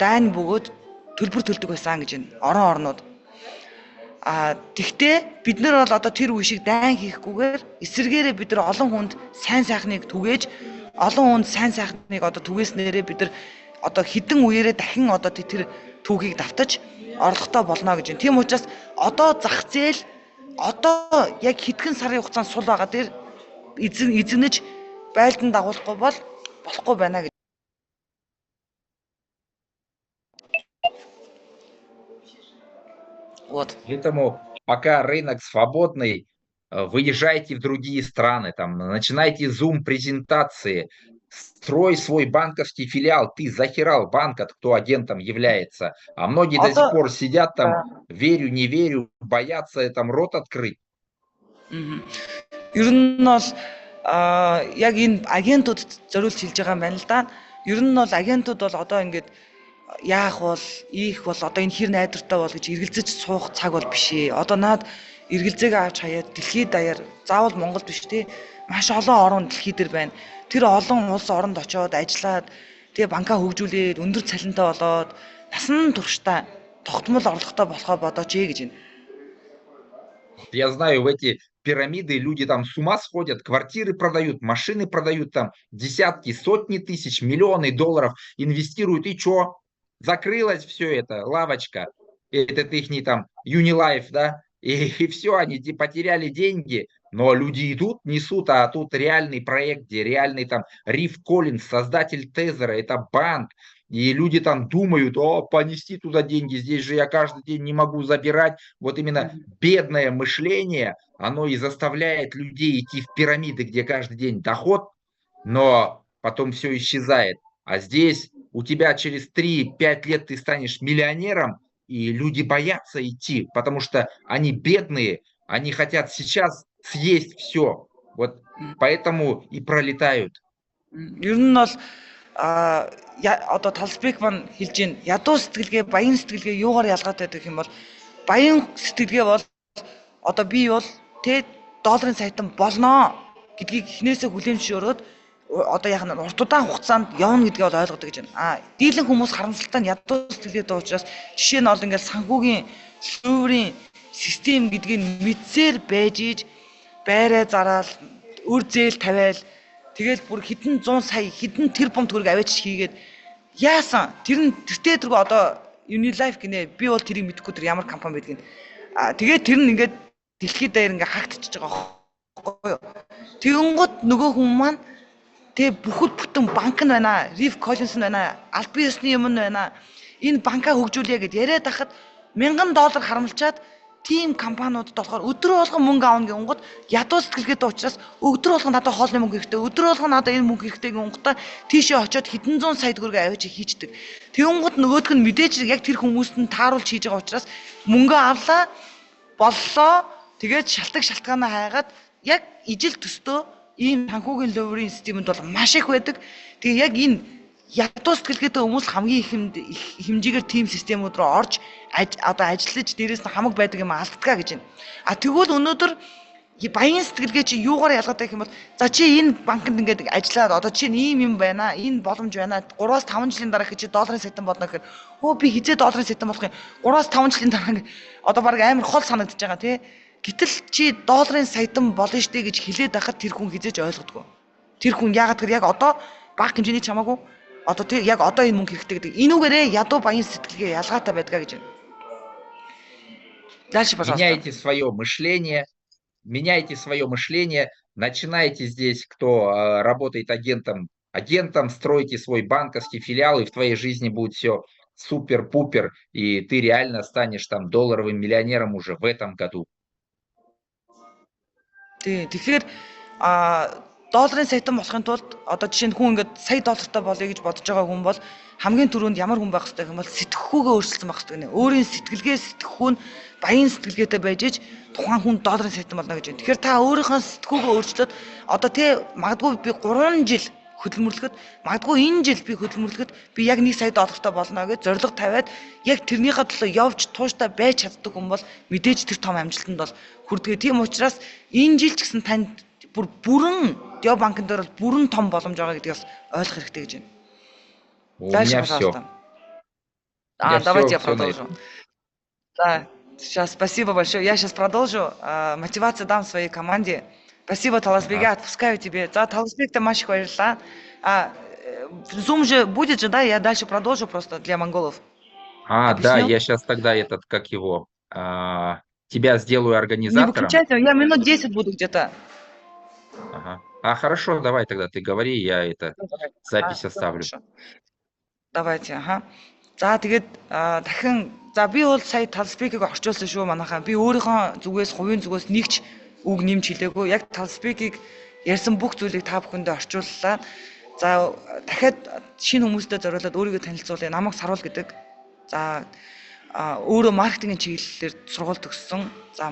дайн бөгөөд төлбөр төлдөг байсан гэж байна. Орон орнууд. Тэгтээ бид нар бол одоо тэр үе шиг дайн хийхгүйгээр эсэргээрээ бид нар олон хүнд сайн сайхныг түгээж олон хүнд сайн сайхныг одоо түгээснээрээ бид нар одоо хідэн үеэрээ дахин одоо тэр түүхийг давтаж орлоготой болно гэж байна. Тийм учраас одоо зах зээл одоо яг хэдхэн сарын хугацаанд сул байгаа дээр эзэгнэж байлдан дагуулахгүй бол болохгүй байна гэж. Вот. Поэтому пока рынок свободный, выезжайте в другие страны, там, начинайте Zoom-презентации, строй свой банковский филиал, ты захерал банк, кто агентом является. А многие до сих пор сидят там, верю, не верю, боятся там рот открыть. Ер нь бол яг энэ агентууд зориулж хэлж байгаа юм байна л да. Ер нь бол агентууд бол одоо ингээд яах бол ийх бол одоо энэ хэр найдвартай бол гэж эргэлзэж суух цаг бол биш ээ. Одоо наад эргэлзээгээ авч хаяад дэлхийд даяар заавал Монголд биш те маш олон орн дэлхий дээр байна. Тэр олон улс оронд очиод ажиллаад тэгээ банкаа хөгжүүлээд өндөр цалинтай болоод насан туршдаа тогтмол орлоготой болохоо бодооч ээ гэж байна. Я знаю, в эти пирамиды люди там с ума сходят, квартиры продают, машины продают, там десятки, сотни тысяч, миллионы долларов инвестируют, и чё? Закрылась все это, лавочка, этот ихний там Unilife, да, и все, они потеряли деньги, но люди идут, несут, а тут реальный проект, где реальный там Риф Коллинс, создатель Тезера, это банк, и люди там думают, понести туда деньги, здесь же я каждый день не могу забирать. Вот именно бедное мышление, оно и заставляет людей идти в пирамиды, где каждый день доход, но потом все исчезает. А здесь у тебя через 3-5 лет ты станешь миллионером, и люди боятся идти, потому что они бедные, они хотят сейчас съесть все. Вот поэтому и пролетают. Ер нь бол одоо Талсбек маань хэлж байна. Ядуу сэтгэлгээ, баян сэтгэлгээ юугаар ялгаатай гэдэг юм бол баян сэтгэлгээ бол одоо би бол долларын сайтан болноо гэдгийг эхнээсээ хүлээмжшөөрөөд одоо яг нь урт удаан хугацаанд явна гэдгийг бол ойлгодог гэж байна. Дийлэн хүмүүс харамсалтай нь ядуу сэтгэлгээтэй учраас жишээ нь бол ингээд санхүүгийн суурийн систем гэдгийг мэдсээр байж ийж байраа зараал, үр зээл тавиал тэгэл бүр хэдэн 100 сая, хэдэн тэрбум төгрөг аваач хийгээд яасан? Тэртээ тэргүй одоо Unilife гинэ. Би бол тэрийг мэдэхгүй тэр ямар компани байдгийг. Тэгээд тэр нь ингээд дэлхийд даяар ингээд хаагтчихж байгаа байхгүй юу? Тэгэнгუთ нөгөө хүмүүс маань бүхэл бүтэн банк нь байна, Риф Коллинс нь байна, аль бие ёсны юм нь байна. Энэ банкаа хөгжүүлье гэд яриад байхад $1000 харамлчаад тим компаниудад болохоор өдрөө болгон мөнгө аавна гэнгүүт ядуу сэтгэлгээтэй учраас өдрөө болгон надад хоолны мөнгө хэрэгтэй, өдрөө болгон надад энэ мөнгө хэрэгтэй гэнгүүтээ тийшээ очиод хэдэн зуун сая төгрөг аваач хийчдэг. Тэгэнгүүт нөгөөдг нь мэдээж яг тэр хүмүүст нь тааруулж хийж байгаа учраас мөнгө авлаа, боллоо, тэгээд шалтгаанаа хайгаад яг ижил төстөө ийм санхүүгийн луврын системд бол маш их байдаг. Тэгээ яг энэ ядуу сэтгэлгээтэй хүмүүс хамгийн их хэмжээгээр тим системүүд рүү орж одоо ажиллаж дээрээс нь хамаг байдаг юм алддгаа гэж байна. Тэгвэл өнөөдөр баян сэтгэлгээ чи юугаар ялгаатай гэх юм бол за чи энэ банкнд ингээд ажиллаад одоо чи ийм юм байна, энэ боломж байна. 3-5 жилийн дараа чи долларын сайтан болно гэхээр би хизээ долларын сайтан болох юм. 3-5 жилийн дараа одоо баг амар хол санагдаж байгаа тий. Гэтэл чи долларын сайтан болно штэ гэж хэлээд байхад тэр хүн хизээж ойлгодгоо. Тэр хүн яагаад гэхээр яг одоо баг хэмжээний чамаагүй одоо тий яг одоо энэ мөнгө хэрэгтэй гэдэг. Энүүгээрээ ядуу баян сэтгэлгээ ялгаатай байдгаа гэж байна. Дальше, пожалуйста. Меняйте свое мышление, начинайте здесь, кто работает агентом, агентом, стройте свой банковский филиал, и в твоей жизни будет все супер-пупер, и ты реально станешь там долларовым миллионером уже в этом году. Тий. Тэгэхээр долларын саятан болохын тулд одоо жишээ нь хүн ингээд сая доллартай болъё гэж бодож байгаа хүн бол хамгийн түрүүнд ямар хүн байх хэрэгтэй гэх юм бол сэтгэхүйгээ өөрчилсөн байх хэрэгтэй гэнэ. Өөрийн сэтгэлгээ сэтгэхүй нь баян сэтгэлгээтэй байж иж тухайн хүн долларын саятан болно гэж байна. Тэгэхээр та өөрийнхөө сэтгэхүйгээ өөрчлөөд одоо тий магадгүй би 3 жил хөдөлмөрлөхөд магадгүй энэ жил би хөдөлмөрлөхөд би яг 1 сая доллартай болно гэж зорилго тавиад яг тэрнийхээ төлөө явж тууштай байж чаддаг хүн бол мэдээж тэр том амжилтанд бол хүрдэг. Тийм учраас энэ жил ч гэсэн танд бүрэн Дио банкн дээр бол бүрэн том боломж байгаа гэдгийг бас ойлгох хэрэгтэй гэж байна. У меня все. Давайте я продолжу. Да, сейчас спасибо большое. Я сейчас продолжу. Мотивацию дам своей команде. Спасибо, Таласбек, я отпускаю тебе. За, Таласбек, ты маш хвалишься. Zoom же будет же, да? Я дальше продолжу просто для монголов. Да, я сейчас тогда как его, тебя сделаю организатором. Не выключайся, я минут 10 буду где-то. Ага. Хорошо, давай тогда ты говори, я запись оставлю. Давайте, ага. За тэгээд дахин за би бол сая Талсбекийг орчуулсан шүү манайхаа. Би өөрийнхөө зүгээс хувийн зүгээс нэгч үг нэмж хэлээгүй. Яг Талсбекийг ярьсан бүх зүйлийг та бүхэндээ орчууллаа. За дахиад шинэ хүмүүстэй зориулаад өөрийгөө танилцуулъя. Намайг Саруул гэдэг. За өөрөө маркетингийн чиглэлээр сургууль төгссөн. За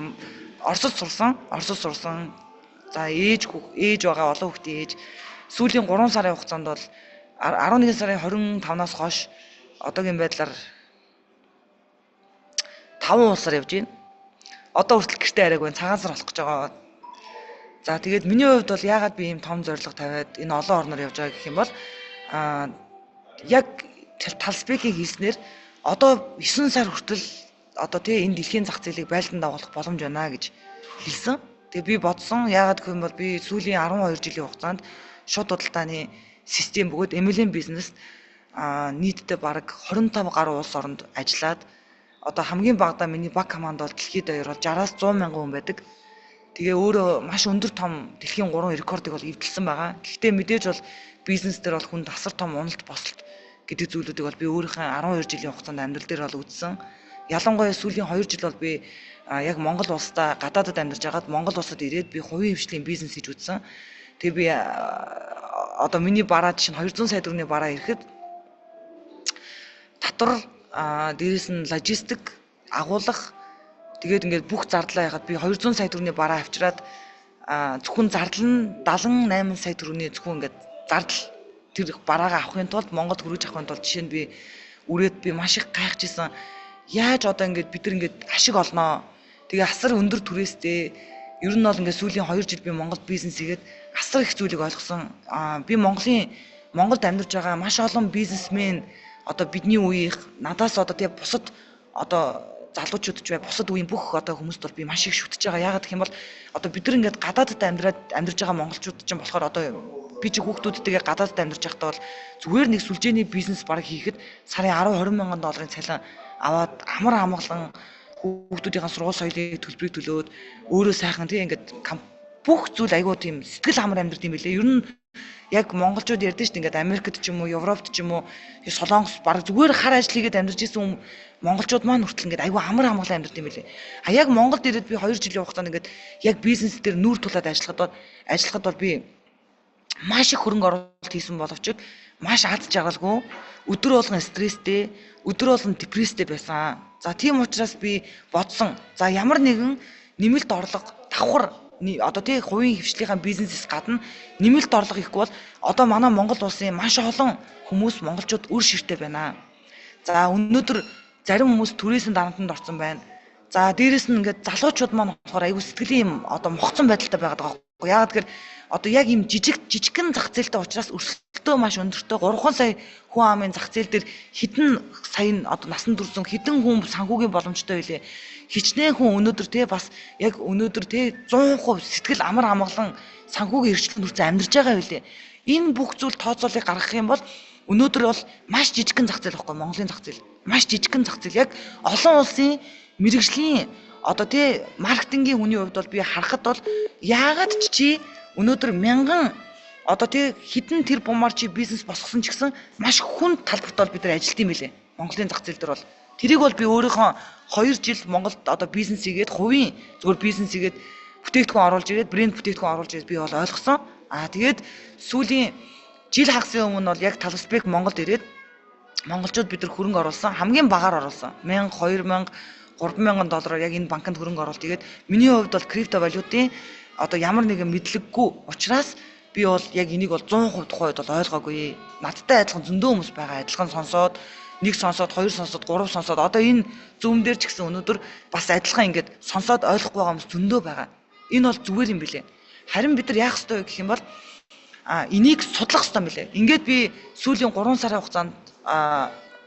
Оросд сурсан. За ээж байгаа олон хүүхдийн ээж. Сүүлийн 3 сарын хугацаанд бол 11 сарын 25-наас хойш одоогийн байдлаар 5 улсаар явж байна. Одоо хүртэл гэртээ арайг байна. Цагаан сар болох гэж байгаа. За тэгээд миний хувьд бол яагаад би ийм том зорилго тавиад энэ олон орноор явж байгаа гэх юм бол яг Талсбекийн хэлснээр одоо 9 сар хүртэл одоо тий энэ дэлхийн зах зээлийг байлдан дагуулах боломж байна гэж хэлсэн. Тэгээ би бодсон яагаад гэх юм бол би сүүлийн 12 жилийн хугацаанд шууд худалдааны систем бөгөөд MLM бизнес нийтдээ бараг 25 гаруй улс оронд ажиллаад одоо хамгийн багадаа миний баг команд бол дэлхийд даяар бол 60-аас 100 мянган хүн байдаг. Тэгээ өөрөө маш өндөр том дэлхийн 3 рекордыг бол эвдэлсэн байгаа. Гэхдээ мэдээж бол бизнес дээр бол хүнд асар том уналт босолт гэдэг зүйлүүдийг бол би өөрийнхөө 12 жилийн хугацаанд амьдрал дээр бол үзсэн. Ялангуяа сүүлийн 2 жил бол би яг Монгол улстай гадаадд амьдарч байгаад Монгол улсад ирээд би хувийн хвшлийн бизнес хийж үзсэн. Тэгээ би одоо миний бараа жишээ нь 200 сая төгрөгийн бараа ирэхэд татвар дээрээс нь логистик агуулгах тэгээд ингээд бүх зардлаа яхад би 200 сая төгрөгийн бараа авчираад зөвхөн зардал нь 78 сая төгрөгийн зөвхөн ингээд зардал тэр бараагаа авахын тулд Монголд хөрөж авахын тулд жишээ нь би үрээд би маш их гайхажсэн. Яаж одоо ингээд бид нар ингээд ашиг олноо. Тэгээ асар өндөр түрээстэй. Ер нь бол ингээд сүүлийн 2 жил би Монголд бизнес хийгээд асар их зүйлийг ойлгосон. Би Монголд амьдарч байгаа маш олон бизнесмен одоо бидний үеийнх надаас одоо тэгээ бусад одоо залуучууд ч бай бусад үеийн бүх одоо хүмүүст бол би маш их шүтэж байгаа. Яагаад гэх юм бол одоо бид нар ингээд гадаадд амьдарч байгаа монголчууд ч юм болохоор одоо би чи хүүхдүүдтэйгээ гадаадд амьдарч байхдаа бол зүгээр нэг сүлжээний бизнес бараг хийхэд сарын 10-20 мянган долларын цалин аваад амар амгалан хүүхдүүдийн сургууль соёлын төлбөрийг төлөөд өөрөө сайхан тийм ингээд бүх зүйл айгуу тийм сэтгэл амар амьдрт юм билээ. Ер нь яг монголчууд ярьдэн шүү дээ ингээд Америкт ч юм уу, Европт ч юм уу, Солонгос бараг зүгээр хар ажил хийгээд амьдарч исэн монголчууд маань хүртэл ингээд айгуу амар амгалан амьдарт юм билээ. Яг Монголд ирээд би 2 жилийн хугацаанд ингээд яг бизнес дээр нүүр тулаад ажиллахад бол би маш их хөрөнгө оруулалт хийсэн боловч маш аз жаргалгүй, өдөр болгон стресстэй, өдөр болгон депресстэй байсан. За тийм учраас би бодсон. За ямар нэгэн нэмэлт орлого давхар одоо тий хувийн хвшлийнхаа бизнесээс гадна нэмэлт орлого ихгүй бол одоо манай Монгол улсын маш олон хүмүүс монголчууд үр ширтэй байна. За өнөөдөр зарим хүмүүс түрээсийн дарамтанд орсон байна. За дээрэс нь ингээд залуучууд маань болохоор аюу сэтгэлийн юм одоо мохцсон байдалтай байгаад байгаа байхгүй. Яагаад гэхээр одоо яг ийм жижигхэн зах зээлтэй учраас өрсөлдөлтөө маш өндөртэй 3 сая хүн амын зах зээл дээр хэдэн сая одоо насан турш хэдэн хүн санхүүгийн боломжтой байлээ. Хичнээн хүн өнөөдөр те бас яг өнөөдөр те 100% сэтгэл амар амгалан санхүүгийн эрхчлэлд хүрсэн амьдарч байгаа байлээ. Энэ бүх зүйл тооцоолыг гаргах юм бол өнөөдөр бол маш жижигхэн зах зээл байхгүй Монголын зах зээл. Маш жижигхэн зах зээл. Яг олон улсын мэрэгжлийн одоо тий маркетингийн хүний хувьд бол би харахад бол яагаад чи өнөөдөр мянган Одоо тэг хідэн тэр бумаар чи бизнес босгосон ч гэсэн маш хүнд талбарт бол бид нар ажилт юм билээ. Монголын зах зээл дээр бол тэрийг бол би өөрийнхөө 2 жил Монголд одоо бизнес хийгээд хувийн зөвхөн бизнес хийгээд бүтээгдэхүүн оруулж ирээд брэнд бүтээгдэхүүн оруулж ирээд би бол ойлгосон. Тэгээд сүүлийн жил хагасын өмнө бол яг Талбайг Монголд ирээд монголчууд бид нар хөрөнгө оруулсан. Хамгийн багаар оруулсан. 1000, 2000, 3000 доллараар яг энэ банкнд хөрөнгө оруулалт тэгээд миний хувьд бол криптовалютын одоо ямар нэгэн мэдлэггүй учраас би бол яг энийг бол 100% тухайд бол ойлгоогүй. Надтай адилхан зөндөө хүмүүс байгаа. Адилхан сонсоод, нэг сонсоод, хоёр сонсоод, гурав сонсоод одоо энэ зүүн дээр ч гэсэн өнөөдөр бас адилхан ингээд сонсоод ойлгохгүй байгаа хүмүүс зөндөө байгаа. Энэ бол зүгээр юм билээ. Харин бид нар яах ёстой вэ гэх юм бол энийг судлах ёстой юм билээ. Ингээд би сүүлийн 3 сарын хугацаанд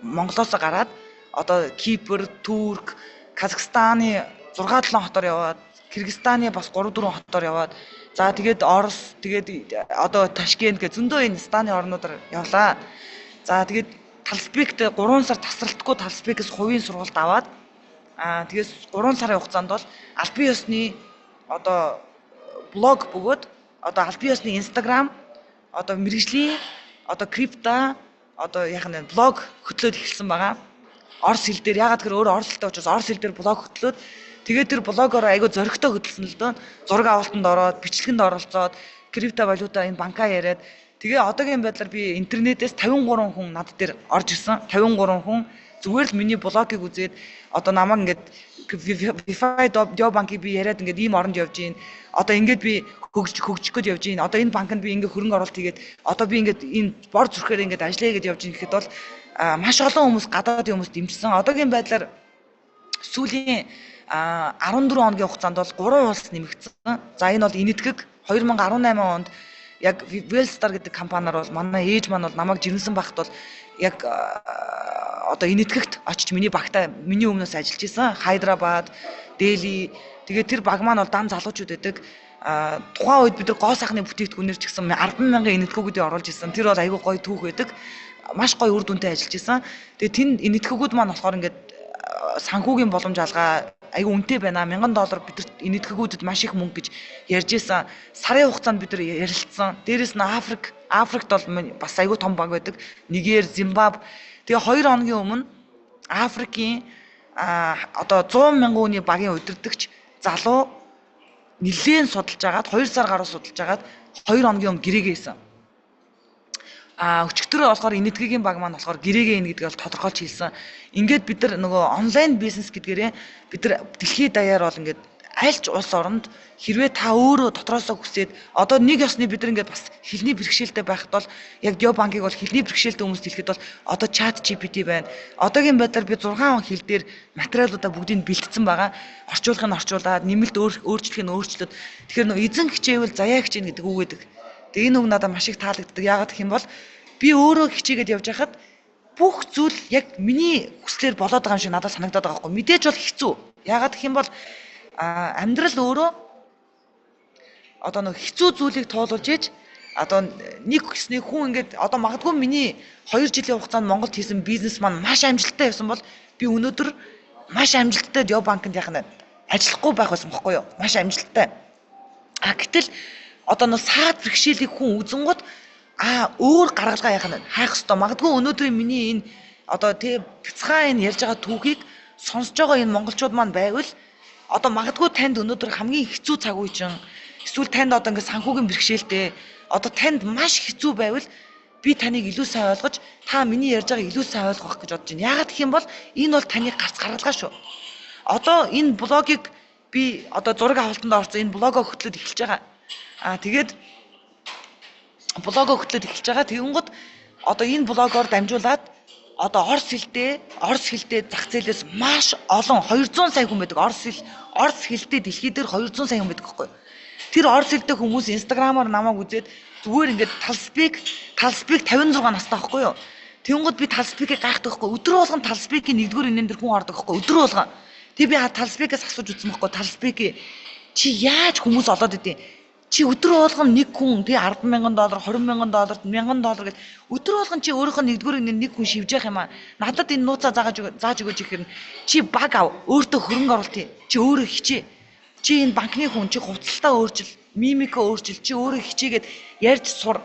Монголоос гараад одоо Кипр, Турк, Казахстаны 6-7 хотоор яваад, Кыргызстаны бас 3-4 хотоор яваад, за тэгээд Орос, тэгээд одоо Ташкент гэх зөндөө энэ станы орнуудаар явлаа. За тэгээд Талбайгт 3 сар тасралтгүй Талбайгээс хувийн сургалт аваад тэгээс 3 сарын хугацаанд бол албан ёсны одоо блог бөгөөд одоо албан ёсны Instagram одоо мэрэгжлийн одоо крипто одоо яг нэг блог хөтлөөд эхэлсэн байгаа. Орос хэл дээр ягаад гэхээр өөрөө орос хэлтэй учраас орос хэл дээр блог хөтлөөд тэгээд тэр блогоор айгүй зөрөгтэй хөтлсөн л дөө. Зураг авалтанд ороод, бичлэгэнд оролцоод, криптовалюта энэ банкаа яриад тэгээ одоогийн байдлаар би интернетээс 53 хүн над дээр орж ирсэн. 53 хүн зүгээр л миний блогийг үзээд одоо намайг ингээд Wi-Fi Deo банкыг би яриад ингээд ийм оронд явж гин. Одоо ингээд би хөгжих гээд явж гин. Одоо энэ банкнд би ингээд хөрөнгө оруулалт хийгээд одоо би ингээд энэ бор зүрхээр ингээд ажиллая гэж явж гин гэхэд бол маш олон хүмүүс гадаадын хүмүүс дэмжсэн. Одоогийн байдлаар сүүлийн 14 хоногийн хугацаанд бол 3 улс нэмэгдсэн. За энэ бол энэтхэг 2018 онд яг Wellstar гэдэг компаниар бол манай ээж маань бол намайг жирэмсэн байхад бол яг одоо энэтхэгт очиж миний багтаа миний өмнөөс ажиллаж исэн. Хайдрабад, Дели тэгээд тэр баг маань бол дан залуучууд байдаг. Тухайн үед бид нар гоо сайхны бүтээгдэхүүнээр ч гэсэн 100000 энэтхэгүүдийг оруулж исэн. Тэр бол айгүй гоё түүх байдаг. Маш гоё үр дүнтэй ажиллаж исэн. Тэгээд тэнд энэтхэгүүд маань болохоор ингээд санхүүгийн боломж алгаа айгүй үнэтэй байна. $1000 бид энэтхэгүүдэд маш их мөнгө гэж ярьж исэн. Сарын хугацаанд бид нар ярилцсан. Дээрээс нь Африкт бол бас айгүй том баг байдаг. Нигер, Зимбабwe. Тэгээ 2 хоногийн өмнө Африкийн одоо 100,000 хүний багийн удирдагч залуу нэлээд судалж агаад 2 сар гаруй судалж агаад 2 хоногийн өмнө гэрээгээсэн. Өчигдөрөө болохоор энэтхэгийн баг маань болохоор гэрээгээ ийн гэдгийг бол тодорхойлж хэлсэн. Ингээд бид нар нөгөө онлайн бизнес гэдгээрээ бид нар дэлхийд даяар бол ингээд аль ч улс оронд хэрвээ та өөрөө дотроосоо хүсээд одоо нэг ёсны бид нар ингээд бас хэлний бэрхшээлтэй байхад бол яг Deo банкыг бол хэлний бэрхшээлтэй хүмүүст хэлэхэд бол одоо чат GPT байна. Одоогийн байдлаар би 6 хэл дээр материалуудаа бүгдийг бэлтгэсэн байгаа. Орчуулгыг нь орчуулад, нэмэлт өөрчлөлтийг нь өөрчлөд. Тэгэхээр нөгөө эзэн хичээвэл заяа хичээнэ гэдэг үг гэдэг. Тэгээ энэ үг надад маш их таалагддаг. Яагаад гэх юм бол би өөрөө хичээгээд явж байхад бүх зүйл яг миний хүслээр болоод байгаа юм шиг надад санагдаад байгаа байхгүй. Мэдээж бол хэцүү. Яагаад гэх юм бол амьдрал өөрөө одоо нэг хэцүү зүйлийг туулуулж ийж одоо нэг хүн ингээд одоо магадгүй миний 2 жилийн хугацаанд Монголд хийсэн бизнес маань маш амжилттай явсан бол би өнөөдөр маш амжилттай Deo банкнд яг ажиллахгүй байх байсан байхгүй юу? Маш амжилттай. Гэтэл одоо нэг саад бэрхшээлийг хүн үзэнгууд өөр гаргалгаа хайх ёстой. Магадгүй өнөөдрийн миний энэ одоо тий бяцхан энэ ярьж байгаа түүхийг сонсож байгаа энэ монголчууд маань байвал одоо магадгүй танд өнөөдөр хамгийн хэцүү цаг үе чинь эсвэл танд одоо ингээд санхүүгийн бэрхшээлтэй одоо танд маш хэцүү байвал би таныг илүү сайн ойлгож та миний ярьж байгааг илүү сайн ойлгох гэж бодож байна. Яагаад гэх юм бол энэ бол таны гарц гаргалгаа шүү. Одоо энэ блогийг би одоо зураг авалтанд орсон энэ блогоо хөтлөд эхэлж байгаа. Тэгээд блогоо хөтлөд эхэлж байгаа. Тэгэнгუთ одоо энэ блогоор дамжуулаад одоо орос хэлтэй зах зээлээс маш олон 200 сая хүн байдаг. Орос хэлтэй дэлхий дээр 200 сая хүн байдаг гэхгүй. Тэр орос хэлтэй хүмүүс инстаграмаар намайг үзээд зүгээр ингээд Талбайг 56 настай байхгүй юу? Тэгэнгუთ би Талбайг гайхдаг байхгүй. Өдөр болгон Талбайгийн 1-р инэн дээр хүн ордог байхгүй. Өдөр болгон. Тэг би Талбайгаас асууж үзсэн байхгүй. Талбайг чи яаж хүмүүс олоод идэв? Чи өдөр болгон нэг хүн тий $10,000, $20,000, $1,000 гэж өдөр болгон чи өөрийнхөө 1-р нэг хүн шивж явах юм аа. Надад энэ нууцаа зааж өгөөж ихээр чи баг ав. Өөртөө хөрөнгө оруулалт. Чи өөрөө хичээ. Чи энэ банкны хүн чи хувцалтаа өөрчил. мимикөө өөрчил чи өөрөө хичээгээд ярьж сур.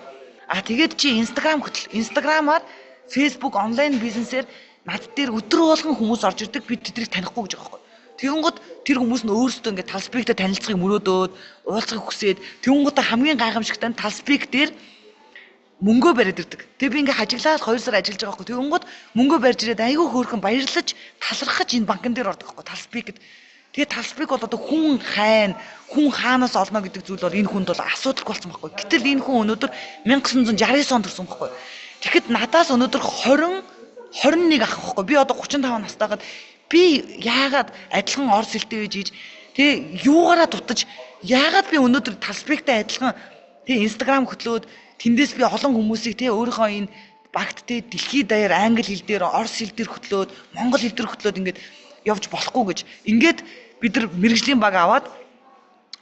Тэгээд чи Instagram хөтөл. Instagram-аар Facebook онлайн бизнесээр над дээр өдөр болгон хүмүүс орж ирдэг. Би тэднийг танихгүй гэж байгаа байхгүй. Тэгэнгუთ тэр хүмүүс нь өөрсдөө ингээд талспиктэй танилцахыг мөрөөдөөд уулзахыг хүсээд тэгэнгуთ хамгийн гайхамшигтай нь талспик дээр мөнгөө бариад ирдэг. Тэгээ би ингээд хажиглаад 2 сар ажиллаж байгаа байхгүй. Тэгэнгუთ мөнгөө барьж ирээд айгүй хөөрхөн баярлаж талархаж энэ банкн дээр ордог байхгүй. Талспикэд. Тэгээ талспик бол одоо хүн хайн, хүн хаанаас олно гэдэг зүйл бол энэ хүнд бол асуудалгүй болсон байхгүй. Гэтэл энэ хүн өнөөдөр 1969 онд төрсөн байхгүй. Тэгэхэд надаас өнөөдөр 21 ах байхгүй. Би одоо 35 настайгаад би яагаад адилхан орс хэлтэй байж ийж тэгээ юугаараа дутаж яагаад би өнөөдөр талспиктай адилхан тэгээ Instagram хөтлөөд тэндээс би олон хүмүүсийг тэгээ өөрийнхөө энэ багт тэгээ дэлхийд даяар англи хэл дээр орс хэл дээр хөтлөөд монгол хэл дээр хөтлөөд ингээд явж болохгүй гэж ингээд бид нар мэрэгжлийн баг аваад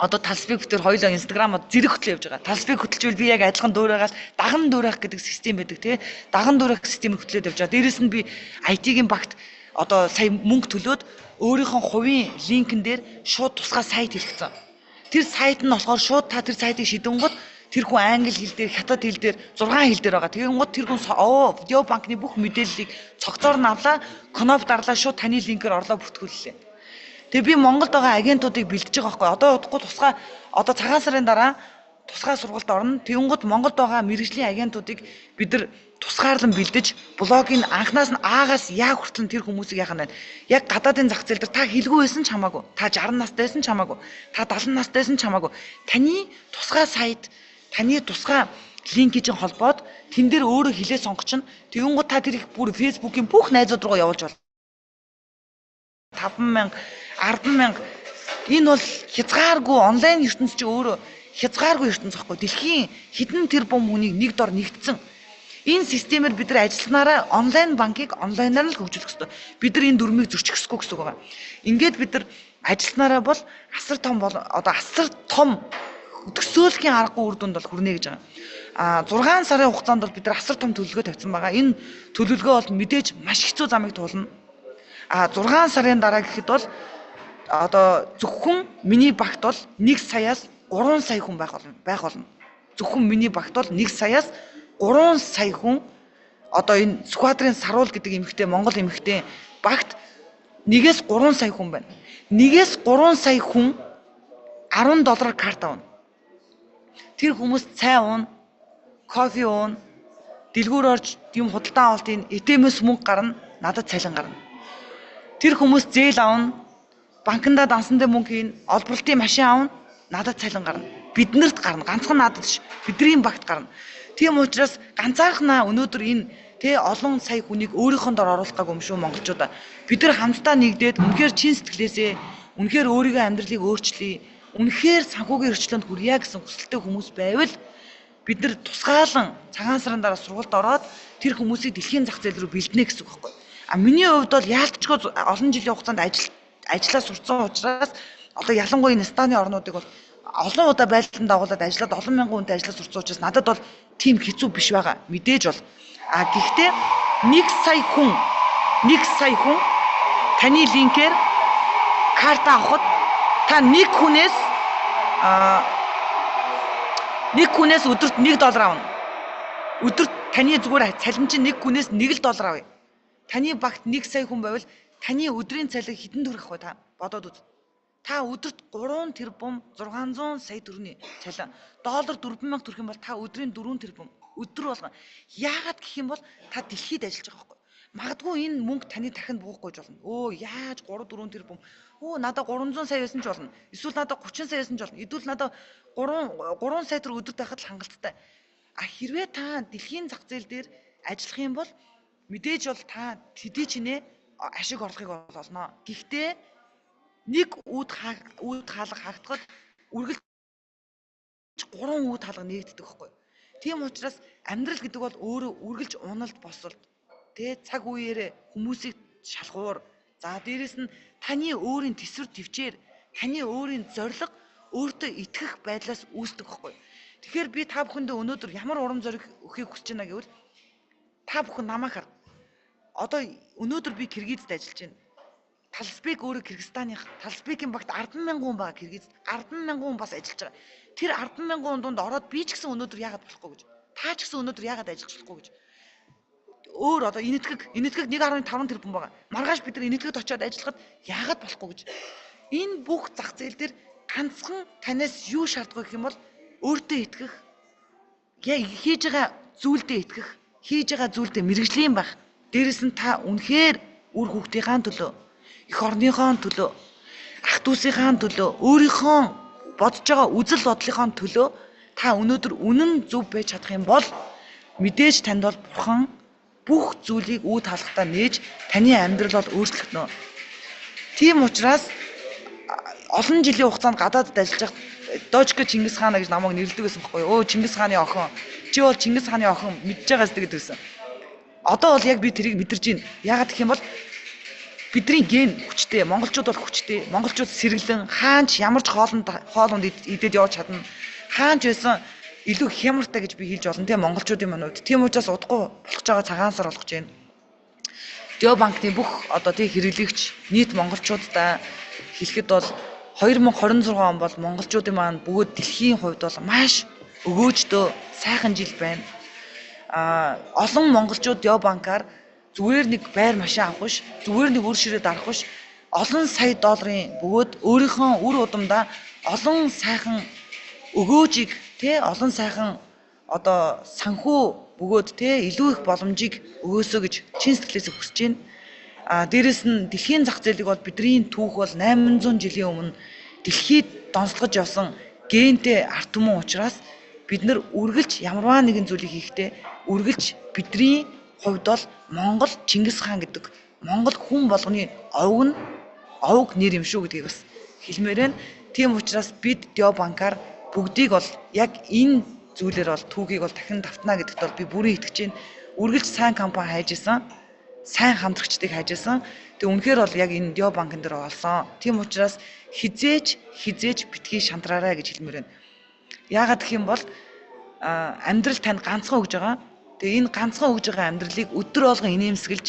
одоо талспик дээр хоёулаа Instagram-д зэрэг хөтлөө явж байгаа. Талспик хөтлжүүл би яг адилхан дуурайгаас даган дуурайх гэдэг систем байдаг тий. Даган дуурайх системийг хөтлөөд явж байгаа. Дээрээс нь би IT-ийн багт одоо сая мөнгө төлөөд өөрийнхөө хувийн линкэн дээр шууд тусгай сайт хийлгэсэн. Тэр сайт нь болохоор шууд та тэр сайтыг шидэнгууд тэр хүн англи хэл дээр, хятад хэл дээр 6 хэл дээр байгаа. Тэгэнгუთ тэр хүн Видео банкны бүх мэдээллийг цогцоор нь авлаа, кноп дарлаа шууд таны линкээр орлоо бүртгүүллээ. Тэгээ би Монголд байгаа агентуудыг бэлдэж байгаа байхгүй. Одоо удахгүй тусгай одоо цагаан сарын дараа тусгай сургалт орно. Тэгэнгუთ Монголд байгаа мэрэгжлийн агентуудыг бид нар тусгаарлан бэлдэж блогийн анхнаас нь аагаас яг хүртэл тэр хүмүүсийг яах нь байна. Яг гадаадын зах зээл дээр та хэлгүй байсан ч хамаагүй. Та 60 настайсэн ч хамаагүй. Та 70 настайсэн ч хамаагүй. Таны тусгай сайт, таны тусгай линкийн холбоод тэн дээр өөрөө хэлээ сонгоч нь. Тэгэнгუთ та тэрийг бүр Facebook-ийн бүх найзууд руу явуулж болно. 50000 100000 энэ бол хязгааргүй онлайн ертөнц чи өөрөө хязгааргүй ертөнц байхгүй. Дэлхийн хэдэн тэрбум хүнийг нэг дор нэгдсэн. Энэ системээр бид нар ажилласнараа онлайн банкыг онлайнаар л хөгжүүлэх ёстой. Бид нар энэ дүрмийг зөрчих ёсгүй гэсэн үг байна. Ингээд бид нар ажилласнараа бол асар том төсөөлхийн аргагүй үр дүнд бол хүрнэ гэж байгаа. 6 сарын хугацаанд бол бид нар асар том төлөвлөгөө тавьсан байгаа. Энэ төлөвлөгөө бол мэдээж маш хэцүү замыг туулна. 6 сарын дараа гэхэд бол одоо зөвхөн миний багт бол 1 саяас 3 сая хүн байх болно. Зөвхөн миний багт бол 1 саяас 3 сая хүн одоо энэ Сүхбаатарын Саруул гэдэг эмэгтэй Монгол эмэгтэй багт 1-3 сая хүн байна. 1-3 сая хүн $10 карт авна. Тэр хүмүүс цай уун, кофе уун, дэлгүүр орж юм худалдан авалтын этемэс мөнгө гарна, надад цалин гарна. Тэр хүмүүс зээл авна, банкнда дансан дээр мөнгө хийн, олборлтын машин авна, надад цалин гарна. Биднэрт гарна, ганцхан надад ш. Бидний багт гарна. Тийм учраас ганцаархнаа өнөөдөр энэ олон сая хүнийг өөрийнхөө дор оруулах гаг юм шүү монголчуудаа. Бид нар хамтдаа нэгдээд үнэхээр чин сэтгэлээсээ үнэхээр өөрийнхөө амьдралыг өөрчлөе. Үнэхээр санхүүгийн өрчлөнд хүрье гэсэн хүсэлтэй хүмүүс байвал бид нар тусгаалan цагаан сарын дараа сургалт ороод тэр хүмүүсийг дэлхийн зах зээл рүү бэлдэнэ гэсэн үг байхгүй. Миний хувьд бол яалтчгүй олон жилийн хугацаанд ажиллаа сурцсан учраас одоо ялангуяа Станы орнуудыг бол олон удаа байлдан дагуулад ажиллаад олон мянган хүнтэй ажиллаж сурцсан учраас надад бол тийм хэцүү биш байгаа. Мэдээж бол. Гэхдээ 1 сая хүн таны линкээр карта авахд та нэг хүнээс өдөрт $1 авна. Өдөрт таны зүгээр цалин чинь нэг хүнээс $1 авъя. Таны багт 1 сая хүн байвал таны өдрийн цалин хэдэн төгрөг вэ та бодоод үз. Та өдөрт 3 тэрбум 600 сая төгрөгийн цалин. Доллар 4000 төгрөг юм бол та өдрийн 4 тэрбум өдөр болгон. Яагаад гэх юм бол та дэлхийд ажиллаж байгаа байхгүй. Магадгүй энэ мөнгө таны дахинд буухгүй ч болно. Яаж 3 4 тэрбум. Надад 300 сая байсан ч болно. Эсвэл надад 30 сая байсан ч болно. Эсвэл надад 3 сая төгрөг өдөрт байхад л хангалттай. Хэрвээ та дэлхийн зах зээл дээр ажиллах юм бол мэдээж бол та тэдий чинээ ашиг орлогыг олно. Гэхдээ нэг үүд хаалга хагдахад үргэлж 3 үүд хаалга нэгддэг байхгүй. Тийм учраас амьдрал гэдэг бол өөрөө үргэлж уналт босолт. Цаг үеэрээ хүмүүсийг шалгуур. За дээрэс нь таны өөрийн төсвөр төвчээр, таны өөрийн зориг өөртөө итгэх байдлаас үүсдэг байхгүй. Тэгэхээр би та бүхэндээ өнөөдөр ямар урам зориг өгөхийг хүсэж байна гэвэл та бүхэн намайг хар. Одоо өнөөдөр би Киргизд ажиллаж байна. Талспик өөрөө Кыргызстанын Талспикийн багт 100000 хүн байгаа Киргизд. 100000 хүн бас ажиллаж байгаа. тэр 10,000 дунд ороод би ч гэсэн өнөөдөр яагаад болохгүй гэж. Та ч гэсэн өнөөдөр яагаад ажиллаж болохгүй гэж. Өөр одоо энэтхэг 1.5 тэрбум байгаа. Маргааш бид нар энэтхэгт очиод ажиллахад яагаад болохгүй гэж. Энэ бүх зах зээл дээр ганцхан танаас юу шаарддаг гэх юм бол өөртөө итгэх, хийж байгаа зүйлдээ итгэх, хийж байгаа зүйлдээ мэрэгжлийн байх. Дээрэс нь та үнэхээр үр хүүхдийнхаа төлөө, эх орныхоо төлөө, ах дүүсийнхаа төлөө, өөрийнхөө бодож байгаа үзэл бодлынхоо төлөө та өнөөдөр үнэн зөв байж чадах юм бол мэдээж танд бол Бурхан бүх зүйлийг үе таалгатаа нээж таны амьдрал бол өөрчлөгдөнө. Тийм учраас олон жилийн хугацаанд гадаадд ажиллаж Дожко Чингис хаана гэж намайг нэрлэдэг байсан байхгүй юу? Өө Чингис хааны охин. Чи бол Чингис хааны охин мэдж байгаас гэдэг байсан. Одоо бол яг би тэрийг мэдэрж байна. Яагаад гэх юм бол бидний ген хүчтэй, монголчууд бол хүчтэй. Монголчууд сэргэлэн хаанч ямар ч хоолунд идээд явж чадна. Хаанч байсан илүү хямртай гэж би хэлж болно тийм монголчуудын манайд. Тийм учраас удахгүй болох ч байгаа цагаан сар болгож байна. Дио банкны бүх одоо тий хэрэглэгч нийт монголчуудаа хэлэхэд бол 2026 он бол монголчуудын маань бүгд дэлхийн хувьд бол маш өгөөжтэй сайхан жил байна. Олон монголчууд Дио банкаар зүгээр нэг байр машин авах биш, зүгээр нэг үр ширээ дарах биш, олон сая долларын бөгөөд өөрийнхөө үр удамдаа олон сайхан өгөөжийг тий олон сайхан одоо санхүү бөгөөд тий илүү их боломжийг өгөөсөө гэж чин сэтгэлээс хүсэж байна. Дээрэс нь дэлхийн зах зээлийг бол бидний түүх бол 800 жилийн өмнө дэлхийд донслогож явсан гентэй арт түмэн учраас бид нар үргэлж ямарваа нэгэн зүйлийг хийхдээ үргэлж бидний хувьд бол Монгол Чингис хаан гэдэг Монгол хүн болгоны овг нэр юм шүү гэдгийг бас хэлмээр байна. Тийм учраас бид Дио банкаар бүгдийг бол яг энэ зүйлээр бол түүхийг бол дахин давтна гэдэгт бол би бүрэн итгэж байна. Үргэлж сайн компани хайж исэн, сайн хамтрагчдыг хайж исэн. Тэг үнэхээр бол яг энэ Дио банкн дээр олсон. Тийм учраас хизээж битгий шантраарай гэж хэлмээр байна. Яагаад гэх юм бол амьдрал танд ганцхан өгж байгаа. Тэгээ энэ ганцхан өгж байгаа амьдралыг өдөр болгон инээмсэглэж,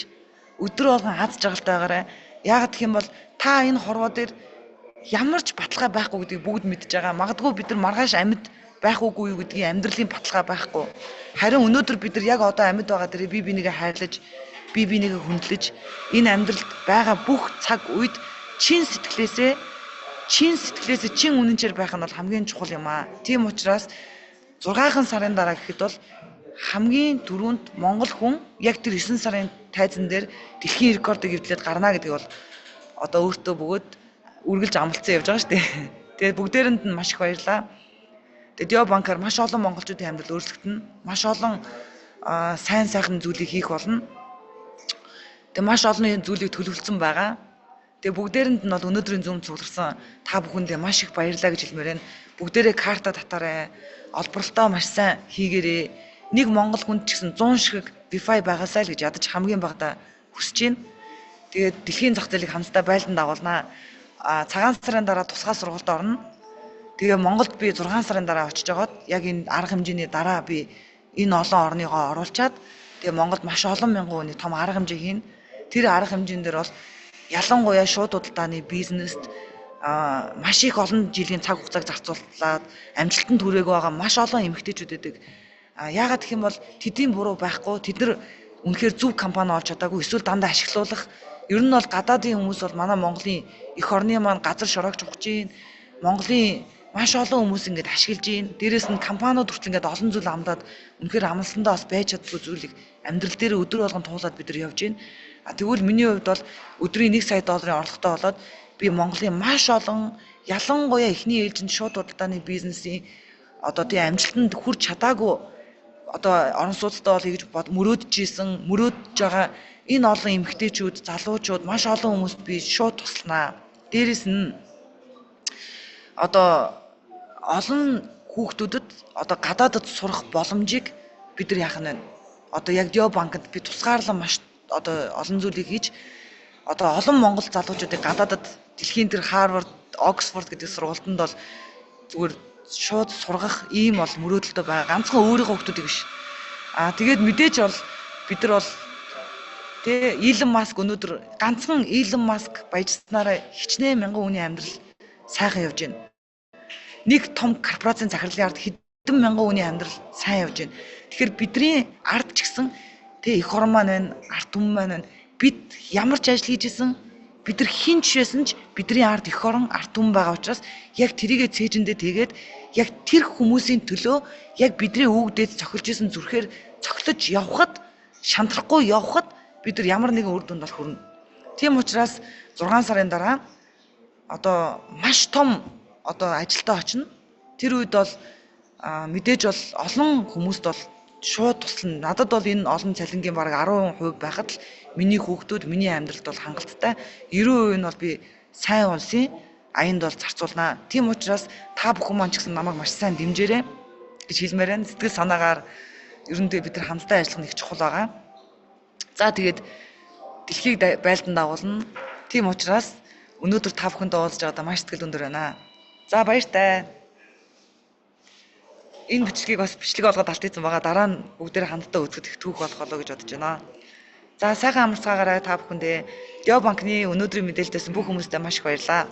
өдөр болгон аз жаргалтайгаарай. Яагаад гэх юм бол та энэ хорвоо дээр ямар ч баталгаа байхгүй гэдгийг бүгд мэдж байгаа. Магадгүй бид нар маргааш амьд байх уугүй юу гэдгийг амьдралын баталгаа байхгүй. Харин өнөөдөр бид нар яг одоо амьд байгаа дээрээ бие бинийгээ хайрлаж, бие бинийгээ хүндлэж, энэ амьдралд байгаа бүх цаг үед чин сэтгэлээсээ чин үнэнчээр байх нь бол хамгийн чухал юм аа. Тийм учраас 6 сарын дараа гэхэд бол хамгийн түрүүнд Монгол хүн яг тэр 9 сарын тайзан дээр дэлхийн рекордыг эвдлээд гарна гэдэг бол одоо өөртөө бөгөөд үргэлж амлцсан явж байгаа шүү дээ. Тэгээд бүгдээрэнд нь маш их баярлалаа. Тэгээд Дио банкаар маш олон монголчуудын амьдрал өөрчлөгдөнө. Маш олон сайн сайхан зүйлийг хийх болно. Тэгээд маш олон зүйлийг төлөвлөсөн байгаа. Тэгээд бүгдээрэнд нь бол өнөөдрийн зүүн цугларсан та бүхэндээ маш их баярлалаа гэж хэлмээр байна. Бүгдээрээ карта татаарай. Олборлолтоо маш сайн хийгээрэй. Нэг монгол хүнд ч гэсэн 100 шиг Wi-Fi байгаасаа л гэж ядаж хамгийн багадаа хүсэж байна. Тэгээд дэлхийн зах зээлийг хамтдаа байлдан дагуулнаа. Цагаан сарын дараа тусгай сургалт орно. Тэгээ Монголд би 6 сарын дараа очиж байгаад яг энэ арга хэмжээний дараа би энэ олон орныгоо оруулчаад тэгээ Монголд маш олон мянган хүний том арга хэмжээ хийн. Тэр арга хэмжээнд дээр бол ялангуяа шууд худалдааны бизнест маш их олон жилийн цаг хугацааг зарцуулаад амжилтанд хүрээгүй байгаа маш олон эмэгтэйчүүд байдаг. Яагаад гэх юм бол тэдний буруу байхгүй. Тэд нар үнэхээр зөв компани олж чадаагүй, эсвэл дандаа ашиглуулах. Ер нь бол гадаадын хүмүүс бол манай Монголын эх орны маань газар шороогч ухаж гин. Монголын маш олон хүмүүс ингэж ашиглаж гин. Дээрээс нь компаниуд хүртэл ингэж олон зүйл амдаад үнэхээр амлсандаа бас байж чаддгүй зүйлийг амьдрал дээр өдөр болгон туулаад бид нар явж гин. Тэгвэл миний хувьд бол өдрийн 1 сая долларын орлоготой болоод би Монголын маш олон ялангуяа эхний ээлжинд шууд худалдааны бизнесийн одоо тийм амжилтанд хүрч чадаагүй одоо орон сууцтай бол гэж мөрөөдөж байгаа энэ олон эмэгтэйчүүд, залуучууд маш олон хүмүүст би шууд тусланаа. Дээрээс нь одоо олон хүүхдүүдэд одоо гадаадд сурах боломжийг бид нар яах нь вэ? Одоо яг Дио банкнд би тусгаарлан маш одоо олон зүйлийг хийж одоо олон монгол залуучуудыг гадаадд дэлхийн тэр Харвард, Оксфорд гэдэг сургуультанд бол зүгээр шууд сургах ийм бол мөрөөдөлтөй байгаа. Ганцхан өөрийнхөө хүүхдүүдийг биш. Тэгээд мэдээж бол бид нар бол тэ Илон Маск өнөөдөр ганцхан Илон Маск баяжснараа хичнээн мянган хүний амьдрал сайхан явж байна. нэг том корпорацийн захирлын ард хэдэн мянган хүний амьдрал сайн явж байна. Тэгэхээр бидний ард ч гэсэн тэг эх орон маань байна, ард түмэн маань байна. Бид ямар ч ажил хийж исэн, бид нар хин ч байсан ч бидний ард эх орон, ард түмэн байгаа учраас яг тэрийгэ цээжиндээ тэгээд яг тэр хүмүүсийн төлөө яг бидний өвгдээд цохилж исэн зүрхээр цохилож явхад, шантрахгүй явхад бид нар ямар нэгэн үр дүнд бол хүрнэ. Тийм учраас 6 сарын дараа одоо маш том одоо ажилдаа очино. Тэр үед бол мэдээж бол олон хүмүүст бол шууд туслана. Надад бол энэ олон цалингийн бараг 10% байхад л миний хүүхдүүд, миний амьдралд бол хангалттай. 90% нь бол би сайн улсын аянд бол зарцуулнаа. Тийм учраас та бүхэн маань ч гэсэн намайг маш сайн дэмжээрэй гэж хэлмээр байна. Сэтгэл санаагаар ерөнхийдөө бид нар хамтдаа ажиллах нэг чухал байгаа. За тэгээд дэлхийг байлдан дагуулна. Тийм учраас өнөөдөр та бүхэндээ уулзж байгаадаа маш сэтгэл өндөр байна. За баяртай. Энэ бичлэгийг бас бичлэг болгоод алдсан байгаа. Дараа нь бүгдээр хамтдаа үзэхэд их түүх болох болоо гэж бодож байна. За сайхан амарцгаагаарай та бүхэндээ. Дио банкны өнөөдрийн мэдээлэлдээс бүх хүмүүстээ маш их баярлалаа.